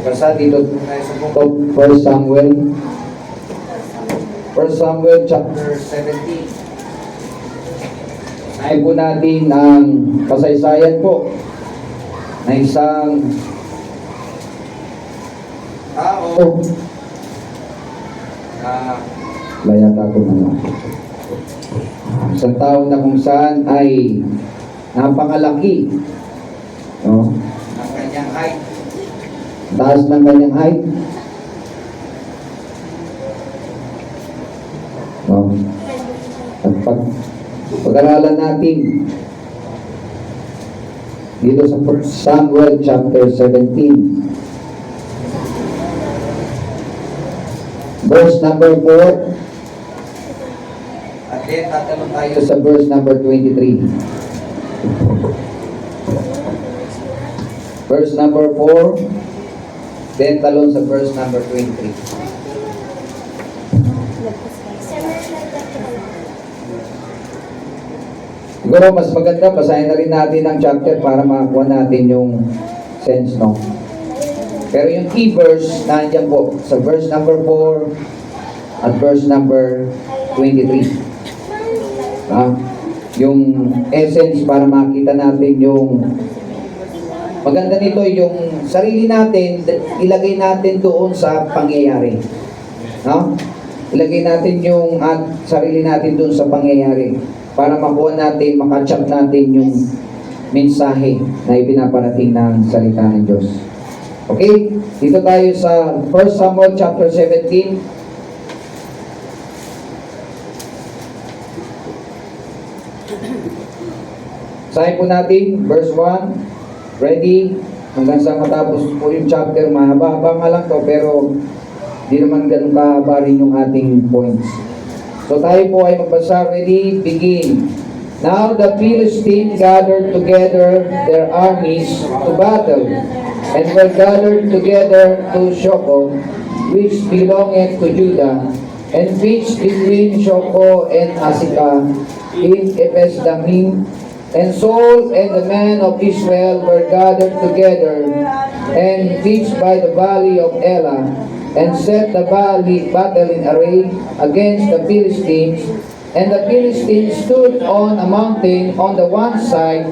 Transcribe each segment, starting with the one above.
Basta dito tayo sa book of 1 Samuel. 1 Samuel chapter 17. Ay po natin ang kasaysayan po na isang tao na layat ako naman. Isang tao na kung saan ay napakalaki, no? Ang kanyang height. Taas ng kanyang height. No? At pag-aralan natin dito sa 1 Samuel chapter 17 verse number 4, at then tatanong tayo sa verse number 23. Verse number 4, then talon sa verse number 23. Siguro mas maganda, basahin na rin natin ang chapter para makakuha natin yung sense, no? Pero yung key verse, nandiyan po sa verse number 4 at verse number 23. Yung essence para makita natin yung maganda nito, yung sarili natin, ilagay natin doon sa pangyayari. No? Ilagay natin yung sarili natin doon sa pangyayari para makuha natin, makatch up natin yung mensahe na ipinaparating ng salita ng Diyos. Okay? Dito tayo sa 1 Samuel chapter 17. Sahin po natin, verse 1. Ready? Hanggang sa matapos po yung chapter. Mahaba-haba nga lang to, pero di naman ganun kahaba rin yung ating points. So tayo po ay magbasa. Ready? Begin. Now the Philistines gathered together their armies to battle, and were gathered together to Shoko, which belongeth to Judah, and pitched between Shoko and Azekah in Ephes-dammim. And Saul and the men of Israel were gathered together and pitched by the valley of Elah, and set the battle in array against the Philistines. And the Philistines stood on a mountain on the one side,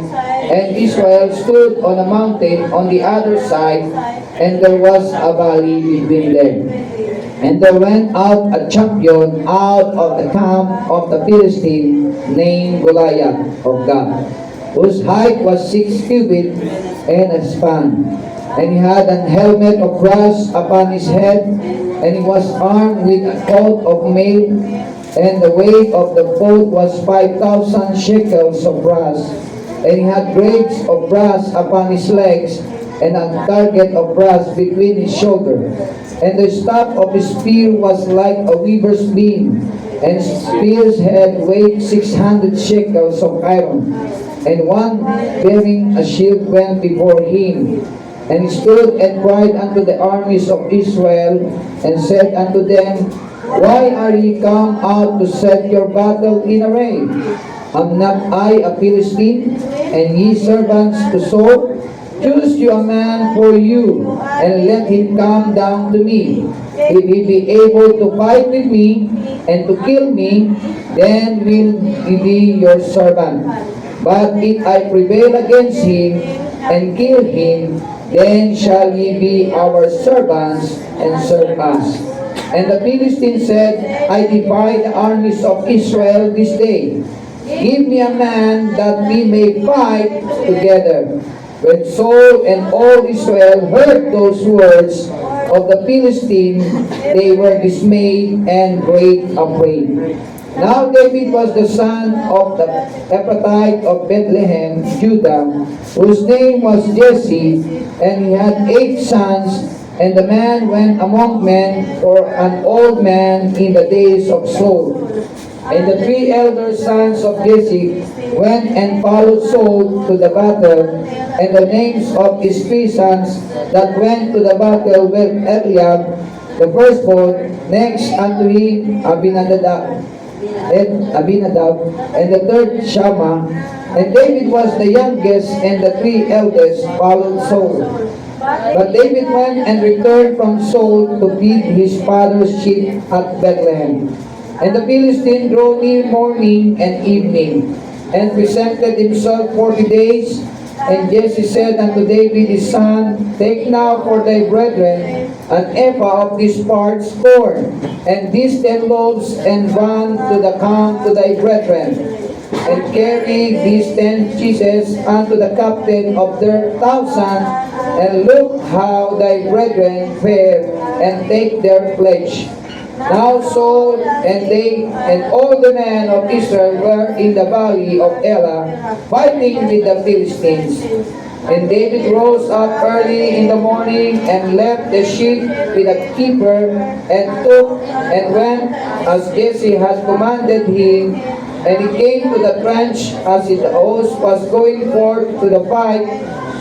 and Israel stood on a mountain on the other side, and there was a valley between them. And there went out a champion out of the camp of the Philistines, named Goliath of Gath, whose height was 6 cubits and a span. And he had an helmet of brass upon his head, and he was armed with a coat of mail, and the weight of the coat was 5,000 shekels of brass. And he had grapes of brass upon his legs, and a target of brass between his shoulder. And the staff of his spear was like a weaver's beam, and his spear's head weighed 600 shekels of iron. And one bearing a shield went before him. And he stood and cried unto the armies of Israel, and said unto them, Why are ye come out to set your battle in array? Am not I a Philistine, and ye servants to Saul? Choose you a man for you, and let him come down to me. If he be able to fight with me, and to kill me, then will he be your servant. But if I prevail against him, and kill him, then shall ye be our servants, and serve us. And the Philistines said, I defy the armies of Israel this day. Give me a man that we may fight together. When Saul and all Israel heard those words of the Philistines, they were dismayed and great afraid. Now David was the son of the Ephrathite of Bethlehem, Judah, whose name was Jesse, and he had 8 sons. And the man went among men for an old man in the days of Saul. And the 3 elder sons of Jesse went and followed Saul to the battle, and the names of his 3 sons that went to the battle were Eliab, the firstborn, next unto him Abinadab, and the third Shammah. And David was the youngest, and the 3 eldest followed Saul. But David went and returned from Saul to feed his father's sheep at Bethlehem. And the Philistine drew near morning and evening, and presented himself 40 days. And Jesse said unto David his son, Take now for thy brethren an ephah of this parched corn, and these 10 loaves, and run to the camp to thy brethren, and carry these 10 cheeses unto the captain of their 1,000, and look how thy brethren fare, and take their pledge. Now Saul and they and all the men of Israel were in the valley of Elah, fighting with the Philistines. And David rose up early in the morning and left the sheep with a keeper, and took and went as Jesse had commanded him. And he came to the trench as the host was going forth to the fight,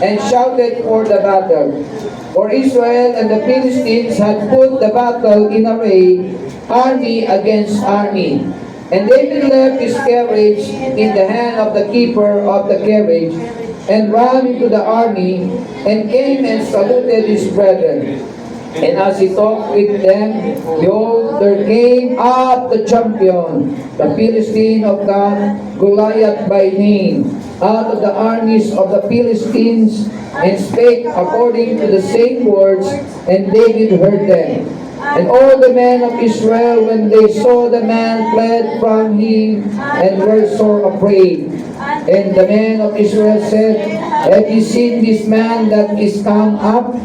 and shouted for the battle. For Israel and the Philistines had put the battle in array, army against army. And David left his carriage in the hand of the keeper of the carriage, and ran into the army, and came and saluted his brethren. And as he talked with them, behold, there came up the champion, the Philistine of God, Goliath by name, out of the armies of the Philistines, and spake according to the same words, and David heard them. And all the men of Israel, when they saw the man, fled from him, and were sore afraid. And the men of Israel said, Have ye seen this man that is come up?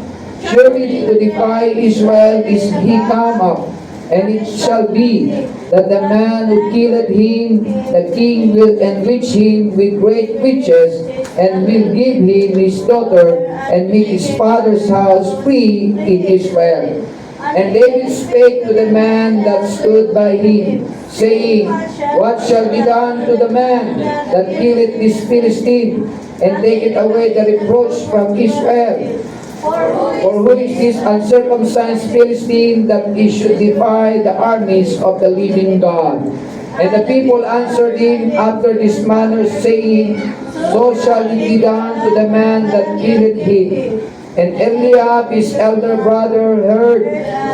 Surely to defy Israel is he come up. And it shall be that the man who killed him, the king will enrich him with great riches, and will give him his daughter, and make his father's house free in Israel. And David spake to the man that stood by him, saying, What shall be done to the man that killeth this Philistine, and taketh away the reproach from Israel? For who is this uncircumcised Philistine that he should defy the armies of the living God? And the people answered him after this manner, saying, So shall it be done to the man that killed him. And Eliab his elder brother heard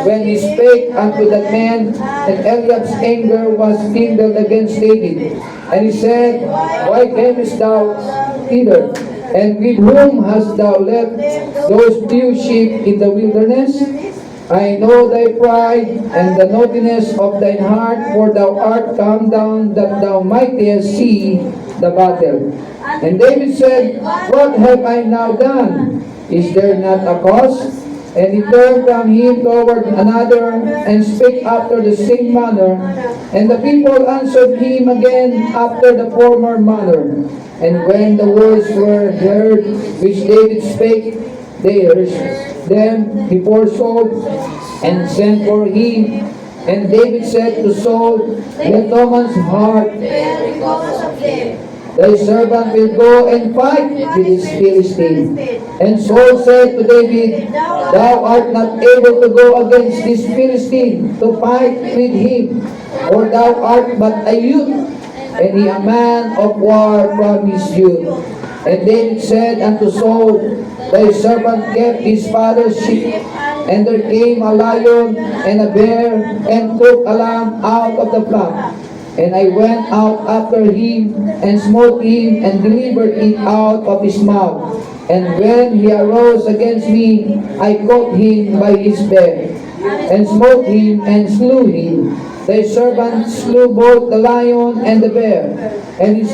when he spake unto that man, and Eliab's anger was kindled against David. And he said, Why camest thou hither? And with whom hast thou left those few sheep in the wilderness? I know thy pride and the naughtiness of thine heart, for thou art come down that thou mightest see the battle. And David said, What have I now done? Is there not a cause? And he turned from him toward another, and spake after the same manner. And the people answered him again after the former manner. And when the words were heard which David spake, they heard them before Saul, and sent for him. And David said to Saul, Let no man's heart thy servant will go and fight with this Philistine. And Saul said to David, Thou art not able to go against this Philistine to fight with him, for thou art but a youth, and he a man of war from his youth. And David said unto Saul, Thy servant kept his father's sheep, and there came a lion and a bear, and took a lamb out of the flock. And I went out after him, and smote him, and delivered it out of his mouth. And when he arose against me, I caught him by his beard, and smote him, and slew him. Thy servant slew both the lion and the bear, and his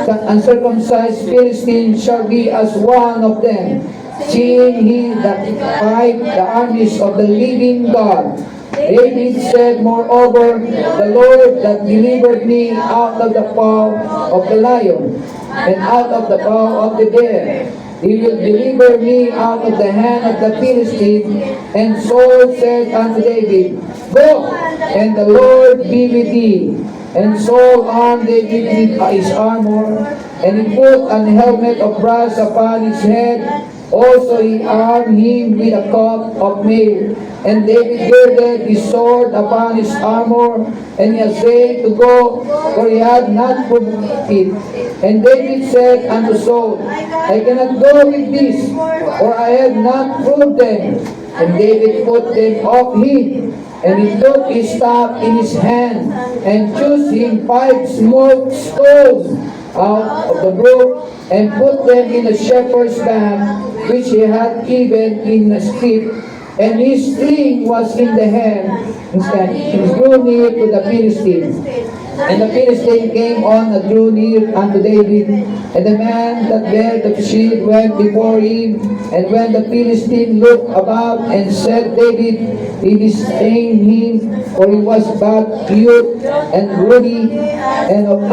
uncircumcised Philistine shall be as one of them, seeing he that fight the armies of the living God. David said, Moreover, the Lord that delivered me out of the paw of the lion, and out of the paw of the bear, he will deliver me out of the hand of the Philistine. And Saul said unto David, Go, and the Lord be with thee. And Saul armed David with his armor, and he put an helmet of brass upon his head, Also he armed him with a coat of mail, and David girded his sword upon his armor, and he essayed to go, for he had not provoked it. And David said unto Saul, I cannot go with this, for I have not proved them. And David put them off him, and he took his staff in his hand, and chose him 5 smooth stones out of the brook, and put them in a shepherd's bag, which he had given in a strip, and his sling was in the hand, and he drew near to the Philistine. And the Philistine came on and drew near unto David, and the man that bare the shield went before him. And when the Philistine looked about and said, David, he disdained him, for he was but youth and ruddy and of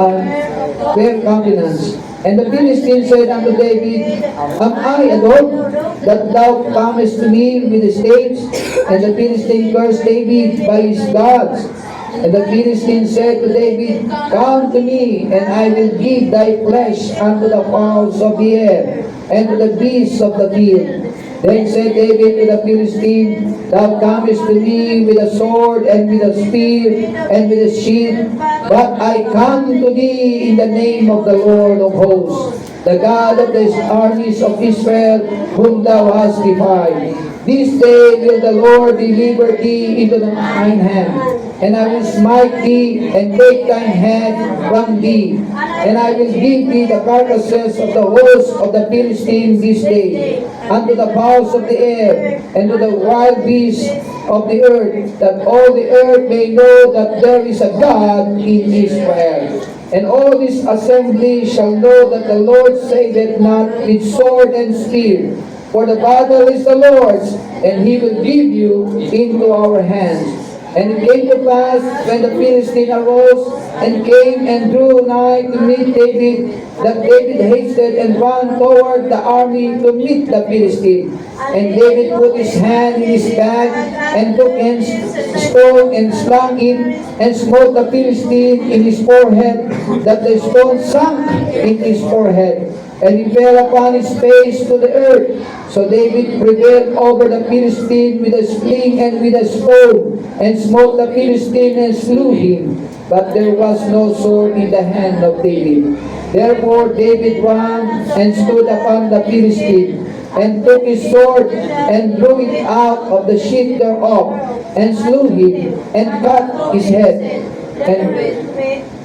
fair countenance. And the Philistine said unto David, Am I a dog, that thou comest to me with the staves? And the Philistine cursed David by his gods. And the Philistine said to David, Come to me, and I will give thy flesh unto the fowls of the air, and to the beasts of the field. Then said David to the Philistine, Thou comest to me with a sword, and with a spear, and with a shield, but I come to thee in the name of the Lord of hosts, the God of the armies of Israel, whom thou hast defied. This day will the Lord deliver thee into mine hand, and I will smite thee, and take thine head from thee, and I will give thee the carcasses of the host of the Philistines this day, unto the fowls of the air, and to the wild beasts of the earth, that all the earth may know that there is a God in Israel. And all this assembly shall know that the Lord saveth not with sword and spear, for the battle is the Lord's, and he will give you into our hands. And it came to pass, when the Philistine arose and came and drew nigh to meet David, that David hasted and ran toward the army to meet the Philistine. And David put his hand in his bag, and took a stone, and slung it, and smote the Philistine in his forehead, that the stone sunk in his forehead, and he fell upon his face to the earth. So David prevailed over the Philistine with a sling and with a stone, and smote the Philistine and slew him. But there was no sword in the hand of David. Therefore David ran and stood upon the Philistine, and took his sword, and drew it out of the sheath thereof, and slew him, and cut his head.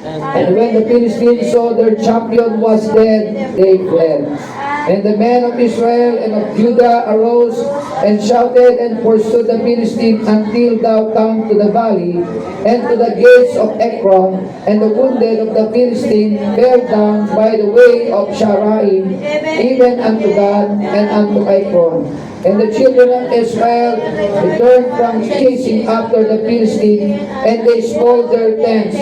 And when the Philistines saw their champion was dead, they fled. And the men of Israel and of Judah arose and shouted and pursued the Philistines until thou come to the valley and to the gates of Ekron. And the wounded of the Philistines fell down by the way of Sharaim, even unto God and unto Ekron. And the children of Israel returned from chasing after the Philistines, and they spoiled their tents.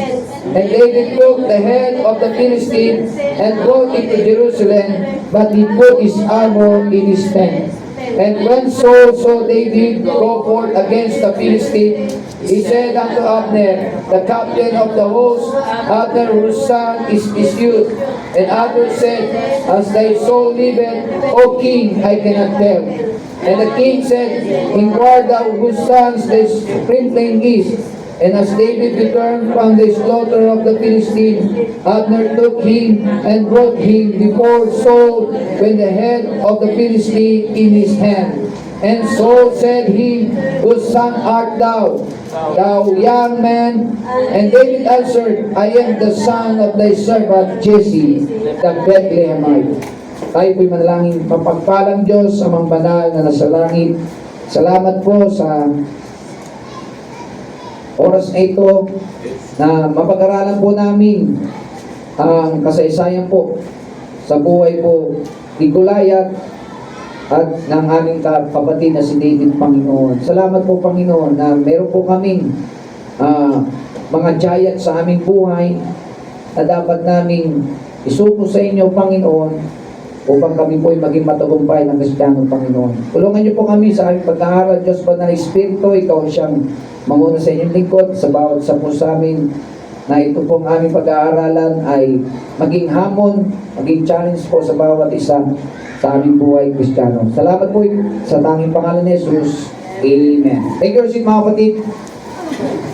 And David took the head of the Philistine and brought it to Jerusalem, but he put his armor in his tent. And when Saul saw David go forth against the Philistine, he said unto Abner, the captain of the host, Abner whose son is his youth. And Abner said, As thy soul liveth, O king, I cannot tell. And the king said, Inquire thou whose sons this stripling is. And as David returned from the slaughter of the Philistines, Abner took him and brought him before Saul with the head of the Philistine in his hand. And Saul said him, Whose son art thou, thou young man? And David answered, I am the son of thy servant Jesse, the Bethlehemite. Tayo po'y manalangin. Mapagpalang Diyos, amang banal na nasa langit. Salamat po sa oras na ito na mapag-aralan po namin ang kasaysayan po sa buhay po ni Goliath at ng aming kapatid na si David, Panginoon. Salamat po, Panginoon, na meron po kaming mga giant sa aming buhay na dapat naming isuko sa inyo, Panginoon, upang kami po ay maging matagumpay ng Kristiyano, Panginoon. Tulungan niyo po kami sa aming pag-aaral, Diyos Banal na Espiritu, ikaw siyang manguna sa inyong lingkod sa bawat sa po sa amin, na ito pong aming pag-aaralan ay maging hamon, maging challenge po sa bawat isa. sa aming buhay Kristiyano. Salamat po sa tanging pangalan ni Jesus. Amen. Thank you, Lord, mga kapatid.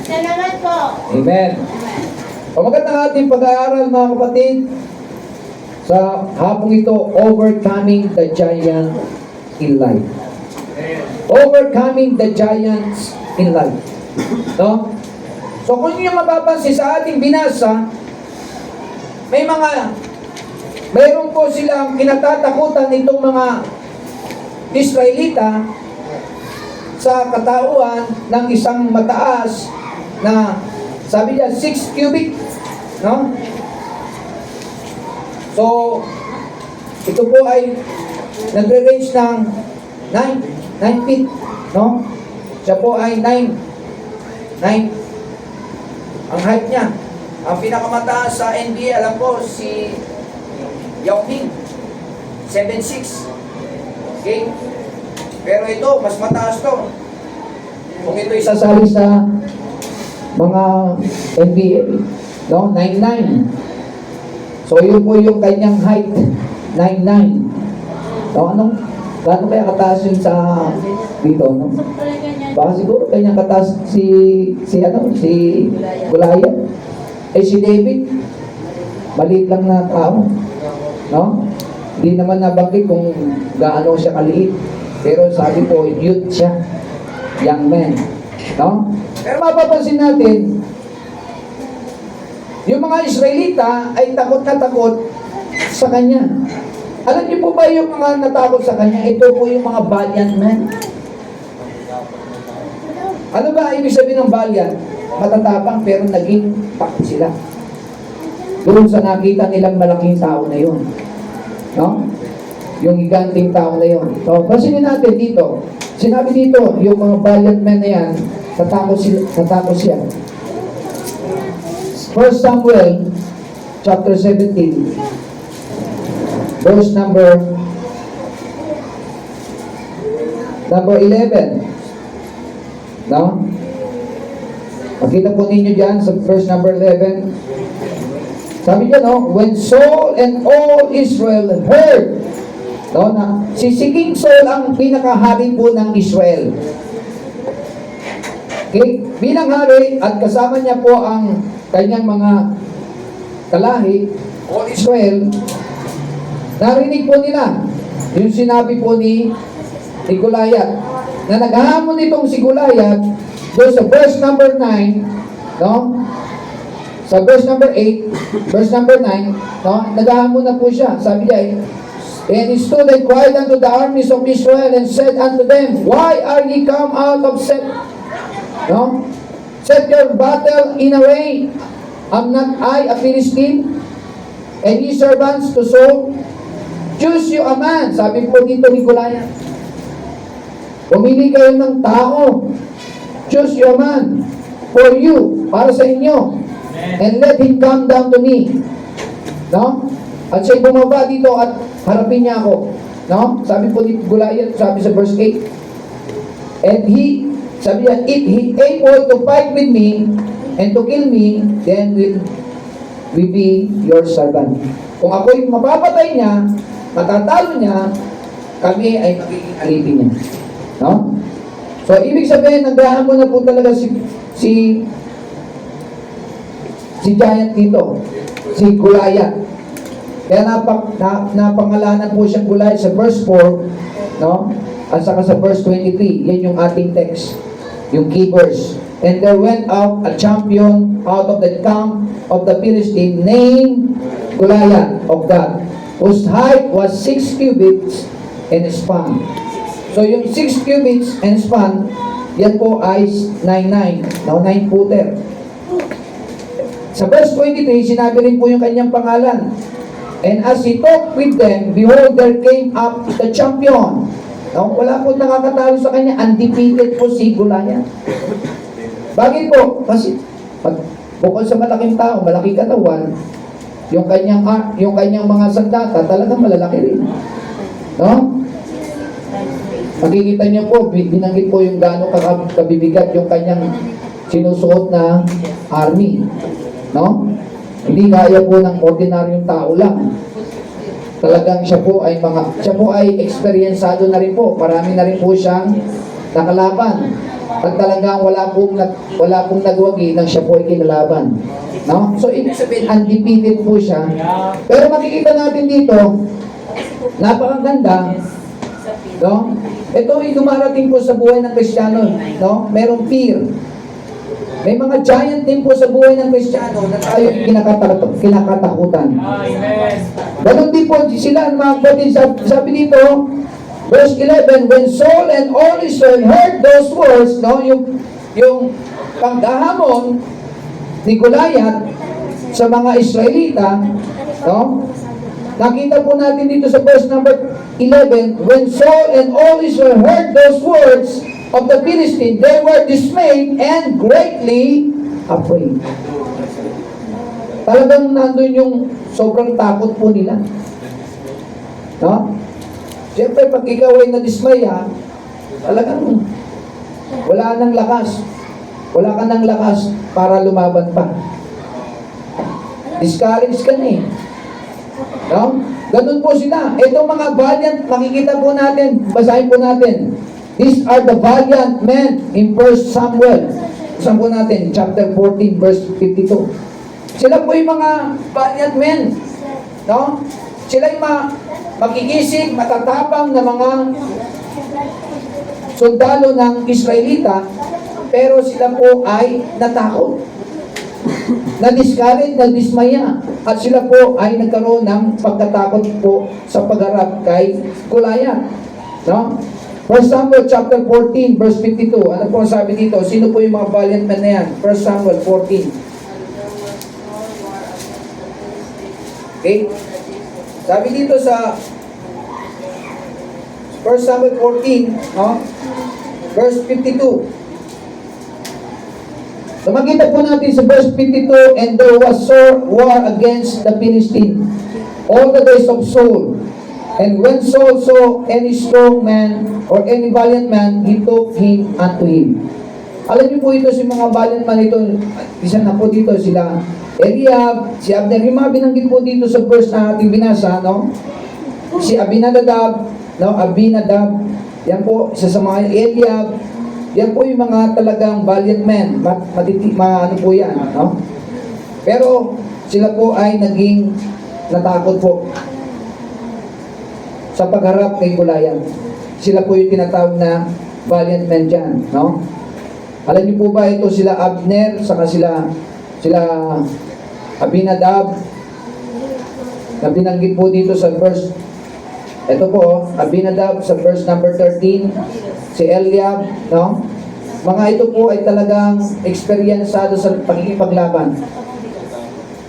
Salamat po. Amen. Pamagat ng ating pag-aaral, mga kapatid, sa hapong ito, overcoming the giant in life. Overcoming the giants in life. No? So kung yung mapapansin sa ating binasa, mayroon po silang kinatatakutan itong mga Israelita sa katauhan ng isang mataas na sabi niya 6 cubic, no? So ito po ay nagre-range ng 9 feet, no? Siya po ay 9 ang height niya. Ang pinakamataas sa NBA, alam ko, si Yao Ming, 7'6". Okay? Pero ito, mas mataas to. Kung ito isasali sa mga NBA, no? 9'9". So, yun po yung kanyang height, 9'9". No, gaano kaya kataas yun sa dito, no? Baka siguro kanyang kataas si Goliath. Si David, maliit lang na tao, no? Hindi naman nabanggit kung gaano siya kaliit. Pero sabi po, youth siya, young man, no? Pero mapapansin natin, yung mga Israelita ay takot na takot sa kanya. Alam niyo po ba yung mga natakot sa kanya? Ito po yung mga valiant men. Ano ba ibig sabihin ng valiant? Matatapang pero naging takot sila. Doon sa nakita nilang malaking tao na yun. No? Yung giganting tao na yun. So, pansinin natin dito. Sinabi dito, yung mga valiant men na yan, natakot siya. 1 Samuel chapter 17 verse number 11. No? Makita po ninyo dyan sa verse number 11. Sabi niya, no? When Saul and all Israel heard, no, na si King Saul ang pinakahari po ng Israel. Okay? Bilang hari at kasama niya po ang kanyang mga kalahi, all Israel, narinig po nila yung sinabi po ni Goliath na naghahamon itong si Goliath doon sa verse number 9, no? Sa verse number 8, verse number 9, no? Naghahamon na po siya. Sabi niya, and he stood and cried unto the armies of Israel and said unto them, why are ye come out of set? No? Set your battle in array. Am not I a Philistine? And ye servants to Saul? Choose you a man. Sabi po dito ni Goliath. Pumili kayo ng tao. Choose you a man for you, para sa inyo. And let him come down to me. No? At siya'y bumaba dito at harapin niya ako. No? Sabi po ni Goliath, sabi sa verse 8. And he, sabi niya, if he able to fight with me and to kill me, then will we be your servant. Kung ako'y mapapatay niya, matatalo niya, kami ay magiging alipin niya. No? So, ibig sabihin, naghahamon na po talaga si giant dito, si Goliath. Kaya napangalanan po siyang Goliath sa verse 4, no? At saka sa verse 23, yan yung ating text, yung key verse. And there went out a champion out of the camp of the Philistine named Goliath of God, whose height was 6 cubits and span. So yung 6 cubits and span, yan po ay 9'9", now 9-footer. Sa verse 23, sinabi rin po yung kanyang pangalan. And as he talked with them, behold, there came up the champion. Now, wala po nakakatalo sa kanya, undefeated po si Goliath. Bakit po? Kasi bukod sa malaking tao, malaki katawan, yung kanyang mga sandata talagang malalaki rin. No? Makikita niyo po, binanggit po yung gaano kabibigat yung kanyang sinusuot na army. No? Hindi kaya po ng ordinaryong tao lang. talagang siya po ay eksperyensado na rin po. Marami na rin po siyang nakalaban. At talagang wala pong nagwagi nang siya po ay kinalaban. No? So, ibig sabihin, undefeated po siya. Pero makikita natin dito, napakaganda, no? Ito ay dumarating po sa buhay ng Kristiyano, no? Merong fear. May mga giant din po sa buhay ng Kristiyano na tayo kinakatakutan. Ganun din po sila, mga kapatid, sabi dito, verse 11, when Saul and all Israel heard those words, no, yung paghahamon ni Goliath sa mga Israelita, no, nakita po natin dito sa verse number 11, when Saul and all Israel heard those words of the Philistines, they were dismayed and greatly afraid. Talagang nandun yung sobrang takot po nila. No? Siyempre, pag ikaw ay nadismaya, talagang wala nang lakas. Wala ka nang lakas para lumaban pa. Discouraged ka na eh. No? Ganun po sila. Itong mga valiant, makikita po natin, basahin po natin. These are the valiant men in 1 Samuel. Basahin po natin, chapter 14, verse 52. Sila po yung mga valiant men. No? Sila yung makikisig, matatapang na mga sundalo ng Israelita, pero sila po ay natakot, na-discourage, na-dismaya, at sila po ay nagkaroon ng pagkatakot po sa pagharap kay Goliath. No? 1 Samuel chapter 14 verse 52. Ano po ang sabi dito? Sino po yung mga valiant men na yan? 1 Samuel 14. Okay? Sabi dito sa 1 Samuel 14, no? Verse 52. So makita po natin sa verse 52, and there was sore war against the Philistines all the days of Saul. And when Saul saw any strong man or any valiant man, he took him unto him. Alam niyo po ito si mga valiant man ito, isa na po dito sila Eliab, si Abner, yung mga binanggit po dito sa verse na ating binasa, no? Si Abinadab, no? Abinadab, yan po, isa sa mga Eliab, yan po yung mga talagang valiant men, ano po yan, no? Pero sila po ay naging natakot po sa pagharap kay Goliath. Sila po yung tinatawag na valiant men dyan, no? Alam niyo po ba ito sila Abner, saka sila Abinadab, na binanggit po dito sa verse, ito po, Abinadab sa verse number 13, si Eliab, no? Mga ito po ay talagang eksperyensado sa pagkikipaglaban.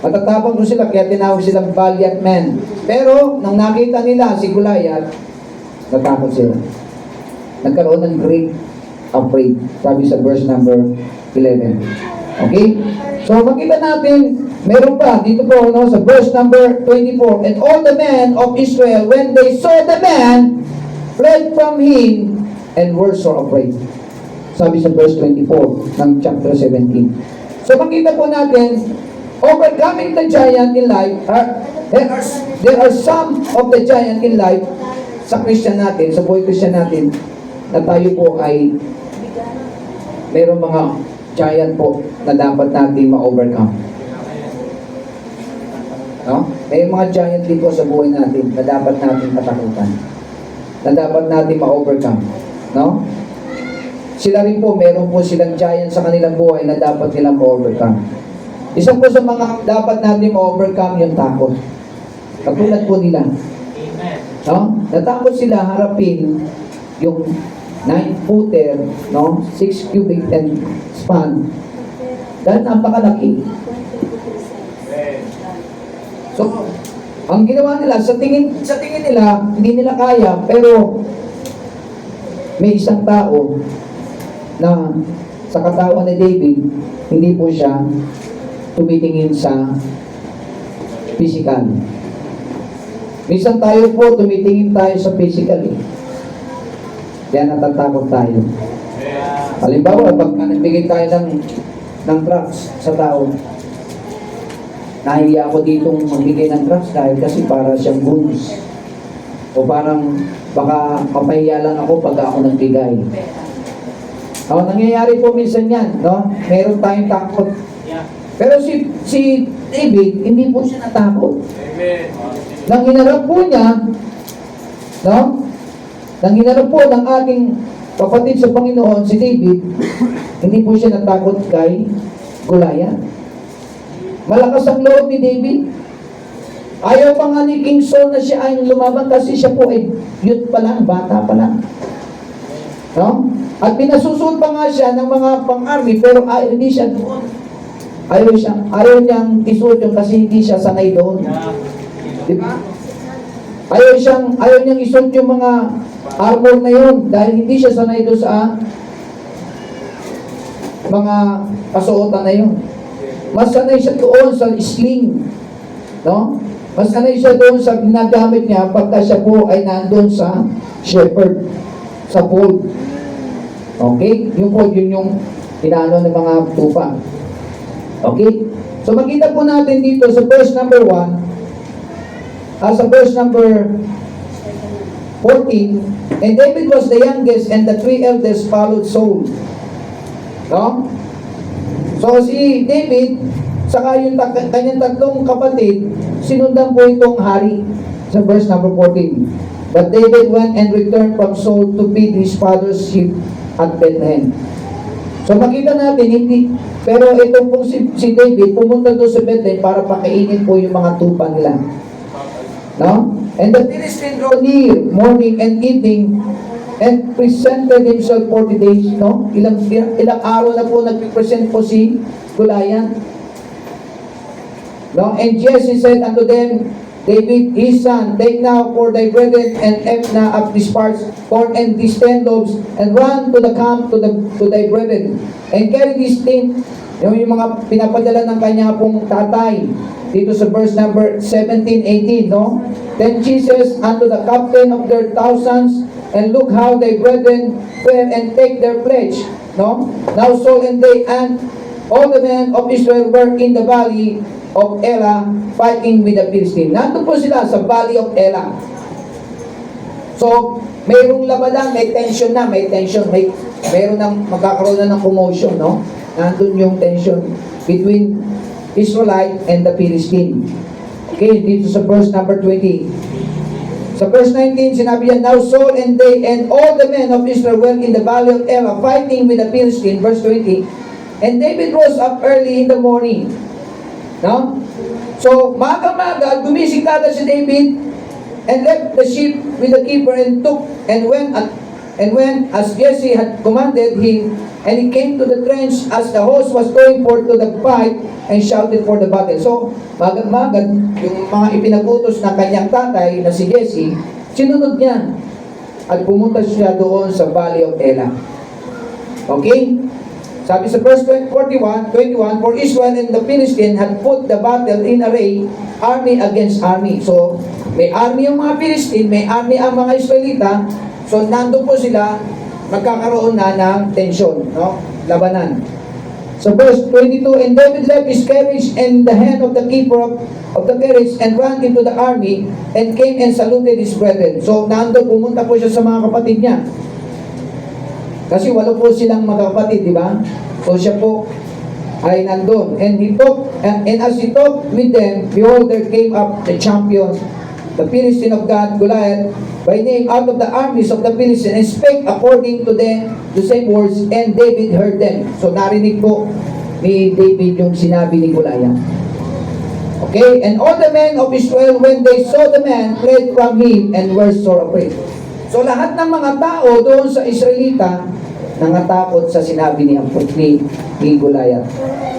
Matatapang po sila, kaya tinawag silang valiant men. Pero, nang nakita nila si Goliath, natakot sila. Nagkaroon ng great afraid. Sabi sa verse number 11. Okay? So, makita natin, meron pa, dito po, no, sa verse number 24, and all the men of Israel, when they saw the man, fled from him, and were so afraid. Sabi sa verse 24 ng chapter 17. So, makita po natin, overcoming the giant in life, there are some of the giant in life sa Christian natin, sa buhay Christian natin, na tayo po ay mayroong mga giant po na dapat natin ma-overcome. No? May mga giant din po sa buhay natin na dapat natin katakutan, na dapat natin ma-overcome. No? Sila rin po, meron po silang giant sa kanilang buhay na dapat nilang ma-overcome. Isa po sa mga dapat natin ma-overcome yung takot. Katulad po nila. No? Natakot sila harapin yung 9-footer, no? 6 cubic and span. Dahil napakalaki. So, ang ginawa nila, sa tingin nila, hindi nila kaya, pero may isang tao na sa katawan ni David, hindi po siya tumitingin sa physical. Minsan tayo po, tumitingin tayo sa physical eh. Kaya natatakot tayo. Halimbawa, pag nagbigay tayo ng drugs sa tao, nahiya ako ditong magbigay ng drugs dahil kasi para siyang bonus. O parang baka mapahiya lang ako pag ako nagbigay. Nangyayari po minsan yan, no? Meron tayong takot. Pero si David, hindi po siya natakot. Nang hinarap po niya, no? Nang hinarap po ng ating kapatid sa Panginoon, si David, hindi po siya natakot kay Goliath. Malakas ang loob ni David. Ayaw pa nga ni King Saul na siya ay lumaban kasi siya po ay youth pa lang, bata pa lang. No? At pinasusunod pa nga siya ng mga pang-army pero hindi siya doon. Ayaw niyang isuot yun kasi hindi siya sanay doon. Diba? Ayaw niyang isuot yung mga armor na yun dahil hindi siya sanay doon sa mga kasuotan na yun. Mas sanay siya doon sa sling. No? Mas sanay siya doon sa ginagamit niya pagka siya po ay nandun sa shepherd, sa fold. Okay? Yun yung inaano ng mga tupa. Okay? So makita po natin dito sa verse number 1, sa verse number 14, and David was the youngest and the 3 elders followed Saul. No? So si David, saka yung kanyang tatlong kapatid, sinundan po itong hari sa verse number 14. But David went and returned from Saul to feed his father's sheep at Bethlehem. So makita natin, pero ito po si David, pumunta doon sa Bethlehem para pakainin po yung mga tupa nila. No? And the Philistine drew near morning and evening and presented himself 40 days. No? Ilang araw na po nagpresent po si Goliath. No? And Jesse said unto them, David, his son, take now for thy brethren and Ephna of these parts, corn and these 10 loaves, and run to the camp to thy brethren, and carry these things. Yung mga pinapadala ng kanya pong tatay, dito sa verse number 17-18, no? Then Jesus unto the captain of their thousands, and look how thy brethren fare, and take their pledge, no? Now Saul and they and all the men of Israel were in the valley of Elah fighting with the Philistine. Nandun po sila sa Valley of Elah. So, mayroong labanan, may tension, mayroon nang magkakaroon na ng commotion, no? Nandun yung tension between Israelite and the Philistine. Okay, dito sa verse number 20. Sa verse 19, sinabi yan, now Saul and they and all the men of Israel were in the Valley of Elah fighting with the Philistine. Verse 20. And David rose up early in the morning. No? So, maga-maga, gumising kagad si David and left the sheep with the keeper and went as Jesse had commanded him, and he came to the trench as the host was going forth to the fight and shouted for the battle. So, maga-maga, yung mga ipinagutos ng kanyang tatay na si Jesse, sinunod niya at pumunta siya doon sa Valley of Elah. Okay? Sabi sa verse 21, for Israel and the Philistine had put the battle in array, army against army. So, may army yung mga Philistine, may army ang mga Israelita. So, nandun po sila, magkakaroon na ng tension, no? Labanan. So, verse 22, and David left his carriage in the hand of the keeper of the carriage and ran into the army and came and saluted his brethren. So, nandun, pumunta po siya sa mga kapatid niya. Kasi 8 po silang magkakapatid, di ba? So siya po ay nandun. And as he talked with them, behold, there came up the champion, the Philistine of God, Goliath, by name, out of the armies of the Philistines, and spake according to them the same words, and David heard them. So narinig po ni David yung sinabi ni Goliath. Okay? And all the men of Israel, when they saw the man, fled from him and were sore afraid. So lahat ng mga tao doon sa Israelita nangatakot sa sinabi ni Goliath.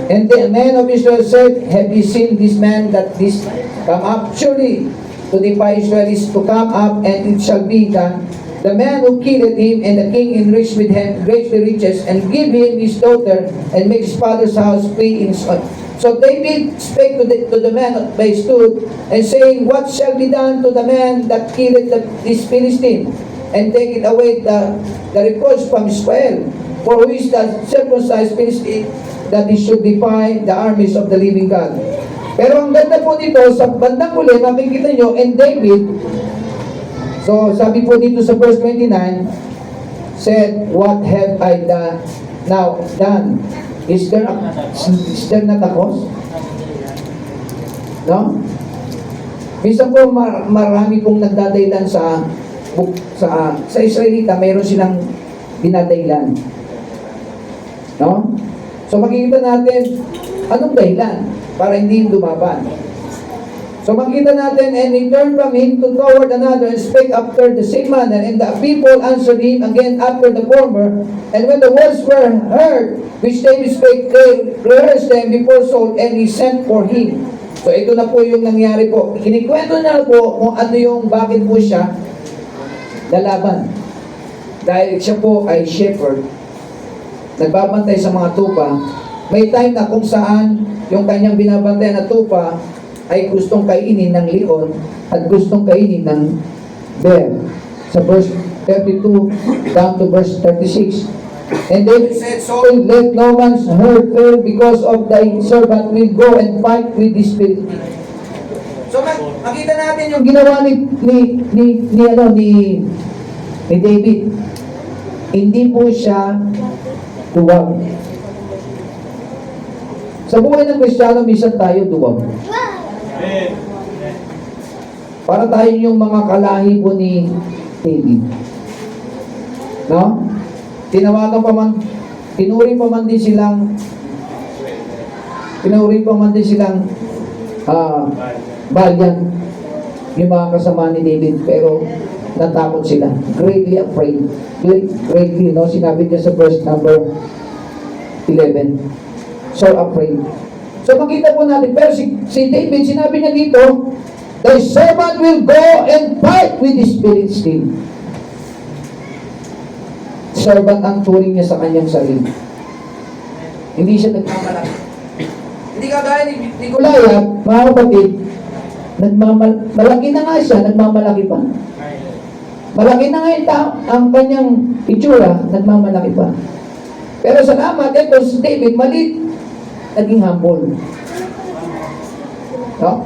And the men of Israel said, have you seen this man that this come up? Surely to defy Israel is to come up, and it shall be done. The man who killed him, and the king enriched with him greatly riches, and give him his daughter, and make his father's house free in his own. So David spake to the man by stood, and saying, what shall be done to the man that killed this Philistine? And take it away the reproach from Israel. For who is the circumcised Philistine that he should defy the armies of the living God? Pero ang ganda po dito, sa bandang uli, makikita nyo, and David So, sabi po dito sa verse 29, said, what have I done? Now, done. Is there not a cause? No? Minsan po, marami pong nagdadaylan sa Israelita, mayroon silang dinadaylan. No? So, makikita natin, anong dahilan para hindi lumaban? So makita natin, and he turned from him to toward another and spake after the same manner, and the people answered him again after the former. And when the words were heard, which David spake, they rehearsed them before Saul, and he sent for him. So ito na po yung nangyari po. Kinikwento na po kung ano yung bakit po siya lalaban. Dahil siya po ay shepherd, nagbabantay sa mga tupa. May time na kung saan yung kanyang binabantay na tupa ay gustong kainin ng leon at gustong kainin ng bear. Sa verse 32 down to verse 36. And David said, Saul, let no man's heart fail, because of thy servant will go and fight with this spirit. So makita natin yung ginawa ni David. Hindi po siya duwag. Sa buhay ng Kristiyano, minsan tayo duwag. Para tayo yung mga kalahi po ni David. No? Tinawagan pa man, tinuri pa man din silang valiant yung mga kasama ni David, pero natakot sila. Greatly afraid. Greatly, no? Sinabi niya sa verse number 11. So afraid. So makita po natin, pero si David, sinabi niya dito, thy servant will go and fight with the spirit still. Servant ang turing niya sa kanyang sarili. Hindi siya nagmamalaki. Hindi kagaya ni Goliath, mga kapatid, malaki na nga siya, nagmamalaki pa. Malaki na nga ang kanyang itsura, nagmamalaki pa. Pero salamat, ito si David, maliit, naging humble. No?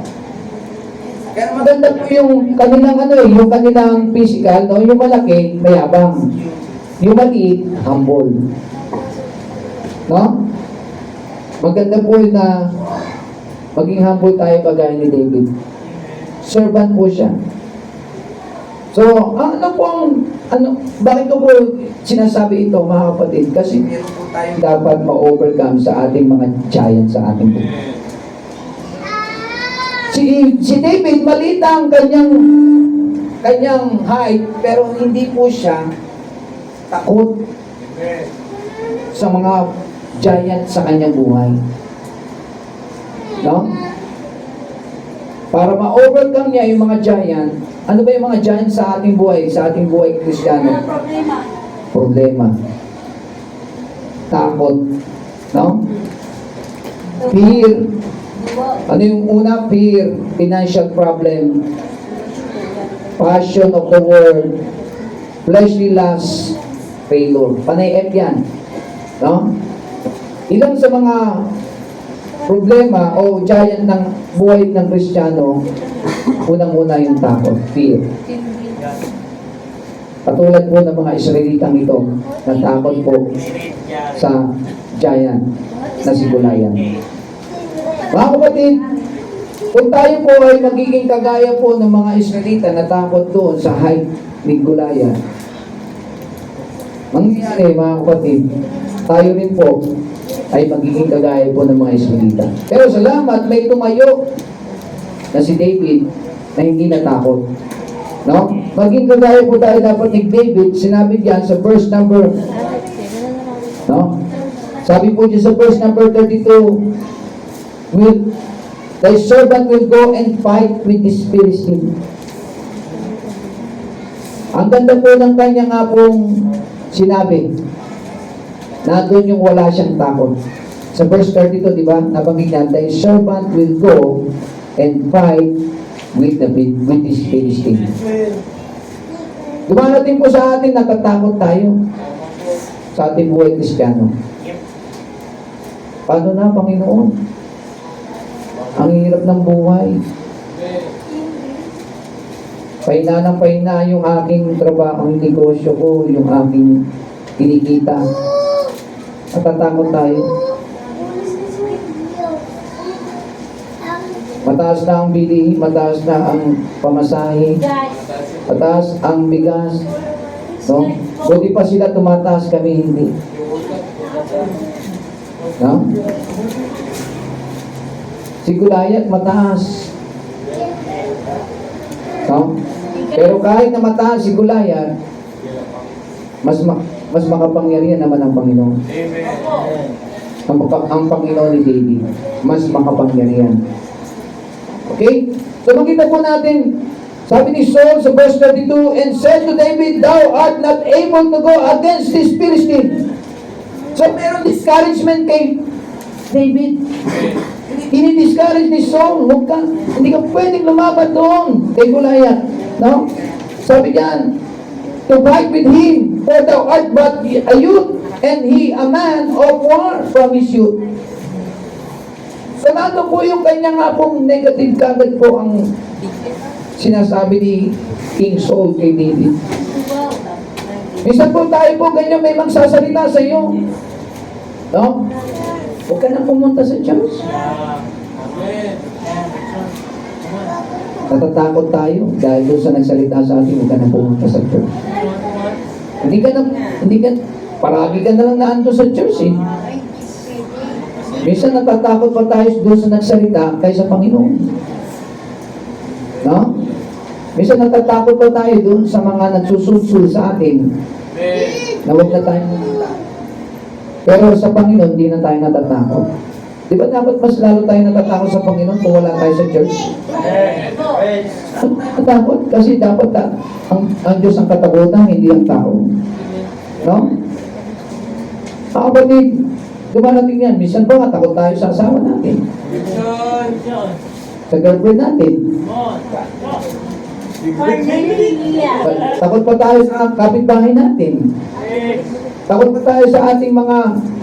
Kaya maganda po yung kanilang yung kanilang physical, no? Yung malaki, mayabang. Yung maliit, humble. No? Maganda po na maging humble tayo kagaya ni David. Servant po siya. So, bakit ko po sinasabi ito, mga kapatid? Kasi meron po tayong dapat ma-overcome sa ating mga giant sa ating buhay. Si David, maliit ang kanyang height, pero hindi po siya takot sa mga giant sa kanyang buhay. No? Para ma-overcome niya yung mga giant, ano ba yung mga giant sa ating buhay Kristiyano? Problema. Takot. No? Fear. Ano yung una? Fear. Financial problem. Passion of the world. Fleshly lust. Failure. Panay F yan. No? Ilang sa mga problema o giant ng buhay ng Kristiyano, unang-una yung takot, fear. Katulad po ng mga Israelitang ito, natakot po sa giant na si Goliath. Mga kapatid, kung tayo po ay magiging kagaya po ng mga Israelita na takot doon sa height ni Goliath, mangyayari mga kapatid, tayo rin po ay magiging kagaya po ng mga Israelita. Pero salamat, may tumayo na si David na hindi natakot. No? Maging kagaya po tayo dapat ni David, sinabi diyan sa verse number, no? Sabi po diyan sa verse number 32, thy servant will go and fight with the Philistine. Ang ganda po ng kanya nga pong sinabi, nandun yung wala siyang takot. Sa verse 32, di ba? Nabanggit niya, thy servant will go and fight with this Philistine. Dumarating po sa atin, natatakot tayo sa ating buhay Kristiyano. Paano na, Panginoon? Ang hirap ng buhay. Pahina ng pahina yung aking trabaho, ang negosyo ko, yung aking kinikita. Natatakot tayo. Mataas na ang bilihin, mataas na ang pamasahe, mataas ang bigas. No? Buti pa sila tumataas, kami hindi. No? Si Goliath mataas. No? Pero kahit na mataas si Goliath, mas makapangyarihan naman ang Panginoon. Ang Panginoon ni David, mas makapangyarihan. Okay? So makita po natin, sabi ni Saul sa verse 32, and said to David, thou art not able to go against this Philistine. So meron discouragement kay David. Ini-discourage ni Saul, hindi ka pwedeng lumaban doon kay Goliath. No? Sabi diyan, to fight with him, for thou art but a youth, and he a man of war from his youth. So nato po yung kanya nga pong negative kagad po ang sinasabi ni King Saul kay David. Minsan po tayo po ganyan may magsasalita sa iyo. No? Huwag ka na pumunta sa church. Natatakot tayo dahil doon sa nagsalita sa atin, huwag ka na pumunta sa church. Paragi ka na lang naanto sa church eh. Minsan natatakot pa tayo doon sa nagsalita kaysa Panginoon. No? Minsan natatakot pa tayo doon sa mga nagsusulsul sa atin na huwag na tayo. Pero sa Panginoon, hindi na tayo natatakot. Di ba dapat mas lalo tayo natatakot sa Panginoon kung wala tayo sa church? Natakot kasi dapat ang Diyos ang katakutan, hindi ang tao. No? Mga kapatid, dumarating yan. Minsan pa nga, takot tayo sa asawa natin. Sa girlfriend natin. Takot pa tayo sa kapitbahay natin. Takot pa tayo sa ating mga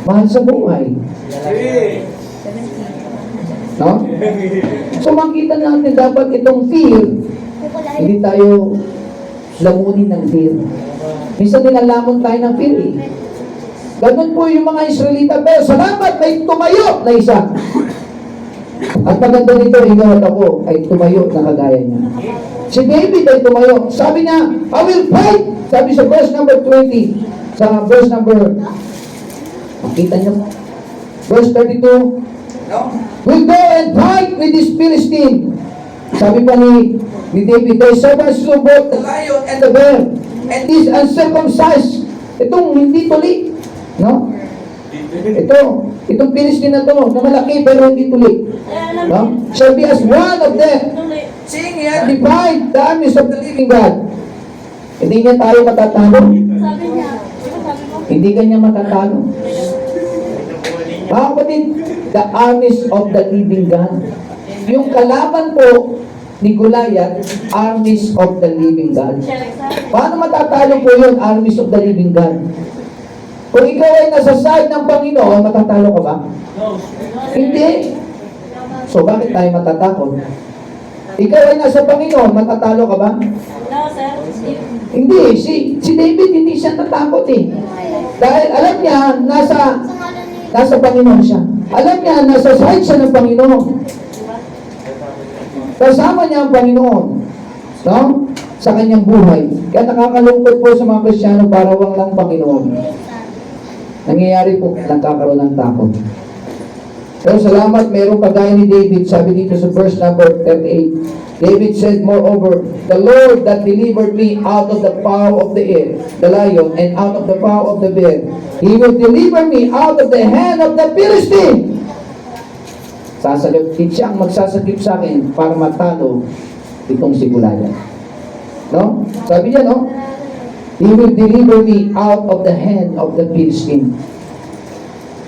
mahal sa buhay. No? So makita natin dapat itong fear, hindi tayo lamunin ng fear. Minsan nilalamon tayo ng fear eh. Ganun po yung mga Israelita. Pero salamat, may tumayo na isa. At maganda nito, ikaw at ako ay tumayo na kagaya niya. Si David ay tumayo. Sabi niya, I will fight. Sabi sa verse number 20. Sa verse number, makita niyo, verse 32, will go and fight with this Philistine. Sabi pa ni David, thy servants slew both the lion and the bear, and this uncircumcised. Itong hindi tuli. No? Itong Philistine na to, na malaki pero hindi tuli. No? Shall be as one of them, seeing he had defied the armies of the living God. Hindi niya tayo matatalo. Hindi kanya matatalo. Mga kapatid, the armies of the living God. Yung kalaban po ni Goliath, armies of the living God. Paano matatalo po yun, armies of the living God? Kung ikaw ay nasa side ng Panginoon, matatalo ka ba? Hindi. So, bakit tayo matatakot? Ikaw ay nasa Panginoon, matatalo ka ba? Hindi. Si David, hindi siya natakot eh. Dahil alam niya, nasa Panginoon siya. Alam niya, nasa side siya ng Panginoon. Kasama niya ang Panginoon. No? Sa kanyang buhay. Kaya nakakalungkot po sa mga Kristiyano para walang Panginoon. Nangyayari po, nagkakaroon ng takot. Pero salamat, mayroong kagaya ni David, sabi dito sa verse number 38. David said, moreover, the Lord that delivered me out of the paw of the lion, and out of the paw of the bear, He will deliver me out of the hand of the Philistine. Sasagip siya ang magsasagip sa akin para matalo itong si Goliath. No? Sabi niya, no? He will deliver me out of the hand of the Philistine.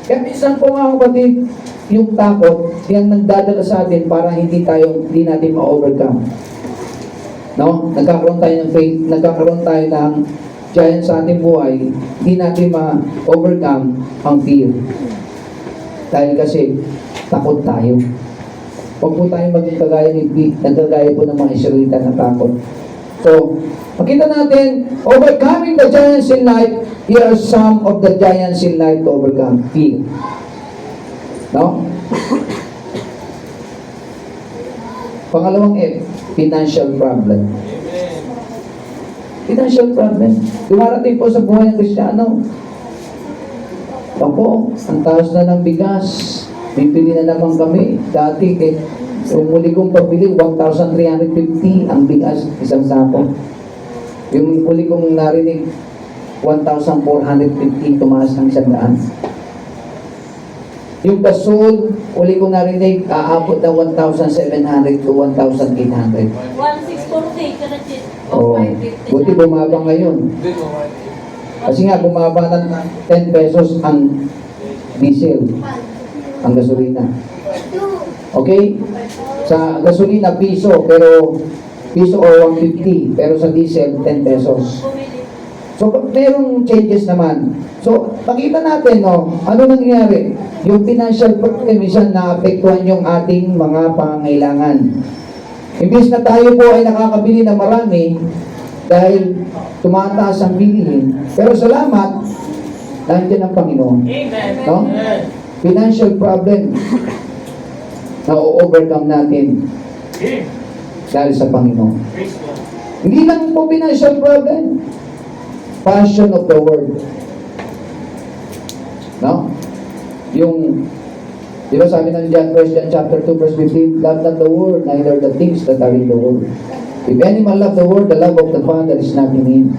Kaya minsan po mga kapatid, yung takot, yan nagdadala sa atin para hindi natin ma-overcome. No? Nagkakaroon tayo ng faith, nagkakaroon tayo ng giant sa ating buhay, hindi natin ma-overcome ang fear. Dahil kasi, takot tayo. Huwag po tayo maging kagaya po ng mga Israelita na takot. So, makita natin, overcoming the giants in life, here are some of the giants in life to overcome. Fear. No? Pangalawang F, financial problem. Financial problem. Dumarating po sa buhay ng Kristiyano. Ako, ang taas na ng bigas. Bibili na naman kami. Dati, yung muli kong pabili, 1,350 ang bigas, isang sako. Yung muli kong narinig, 1,450, tumaas ng 100. Yung gasol, uli ko narinig, aabot ng 1,700 to 1,800. 1,640, karachit. Oh, buti bumaba ngayon. Kasi nga, bumaba ng 10 pesos ang diesel, ang gasolina. Okay? Sa gasolina, piso, pero piso or 150, pero sa diesel, 10 pesos. So, merong changes naman. So, makita natin, no, ano nangyayari? Yung financial problem, minsan naapektuhan yung ating mga pangangailangan. Imbis na tayo po ay nakakabili ng marami, dahil tumataas ang bilihin. Pero salamat, nandiyan ang Panginoon. No? Financial problem na o-overcome natin dahil sa Panginoon. Hindi lang po financial problem. Passion of the word. No? Yung, di ba sabi ng John 1 chapter 2 verse 15, love not the world, neither the things that are in the world. If any man love the world, the love of the Father is not in him.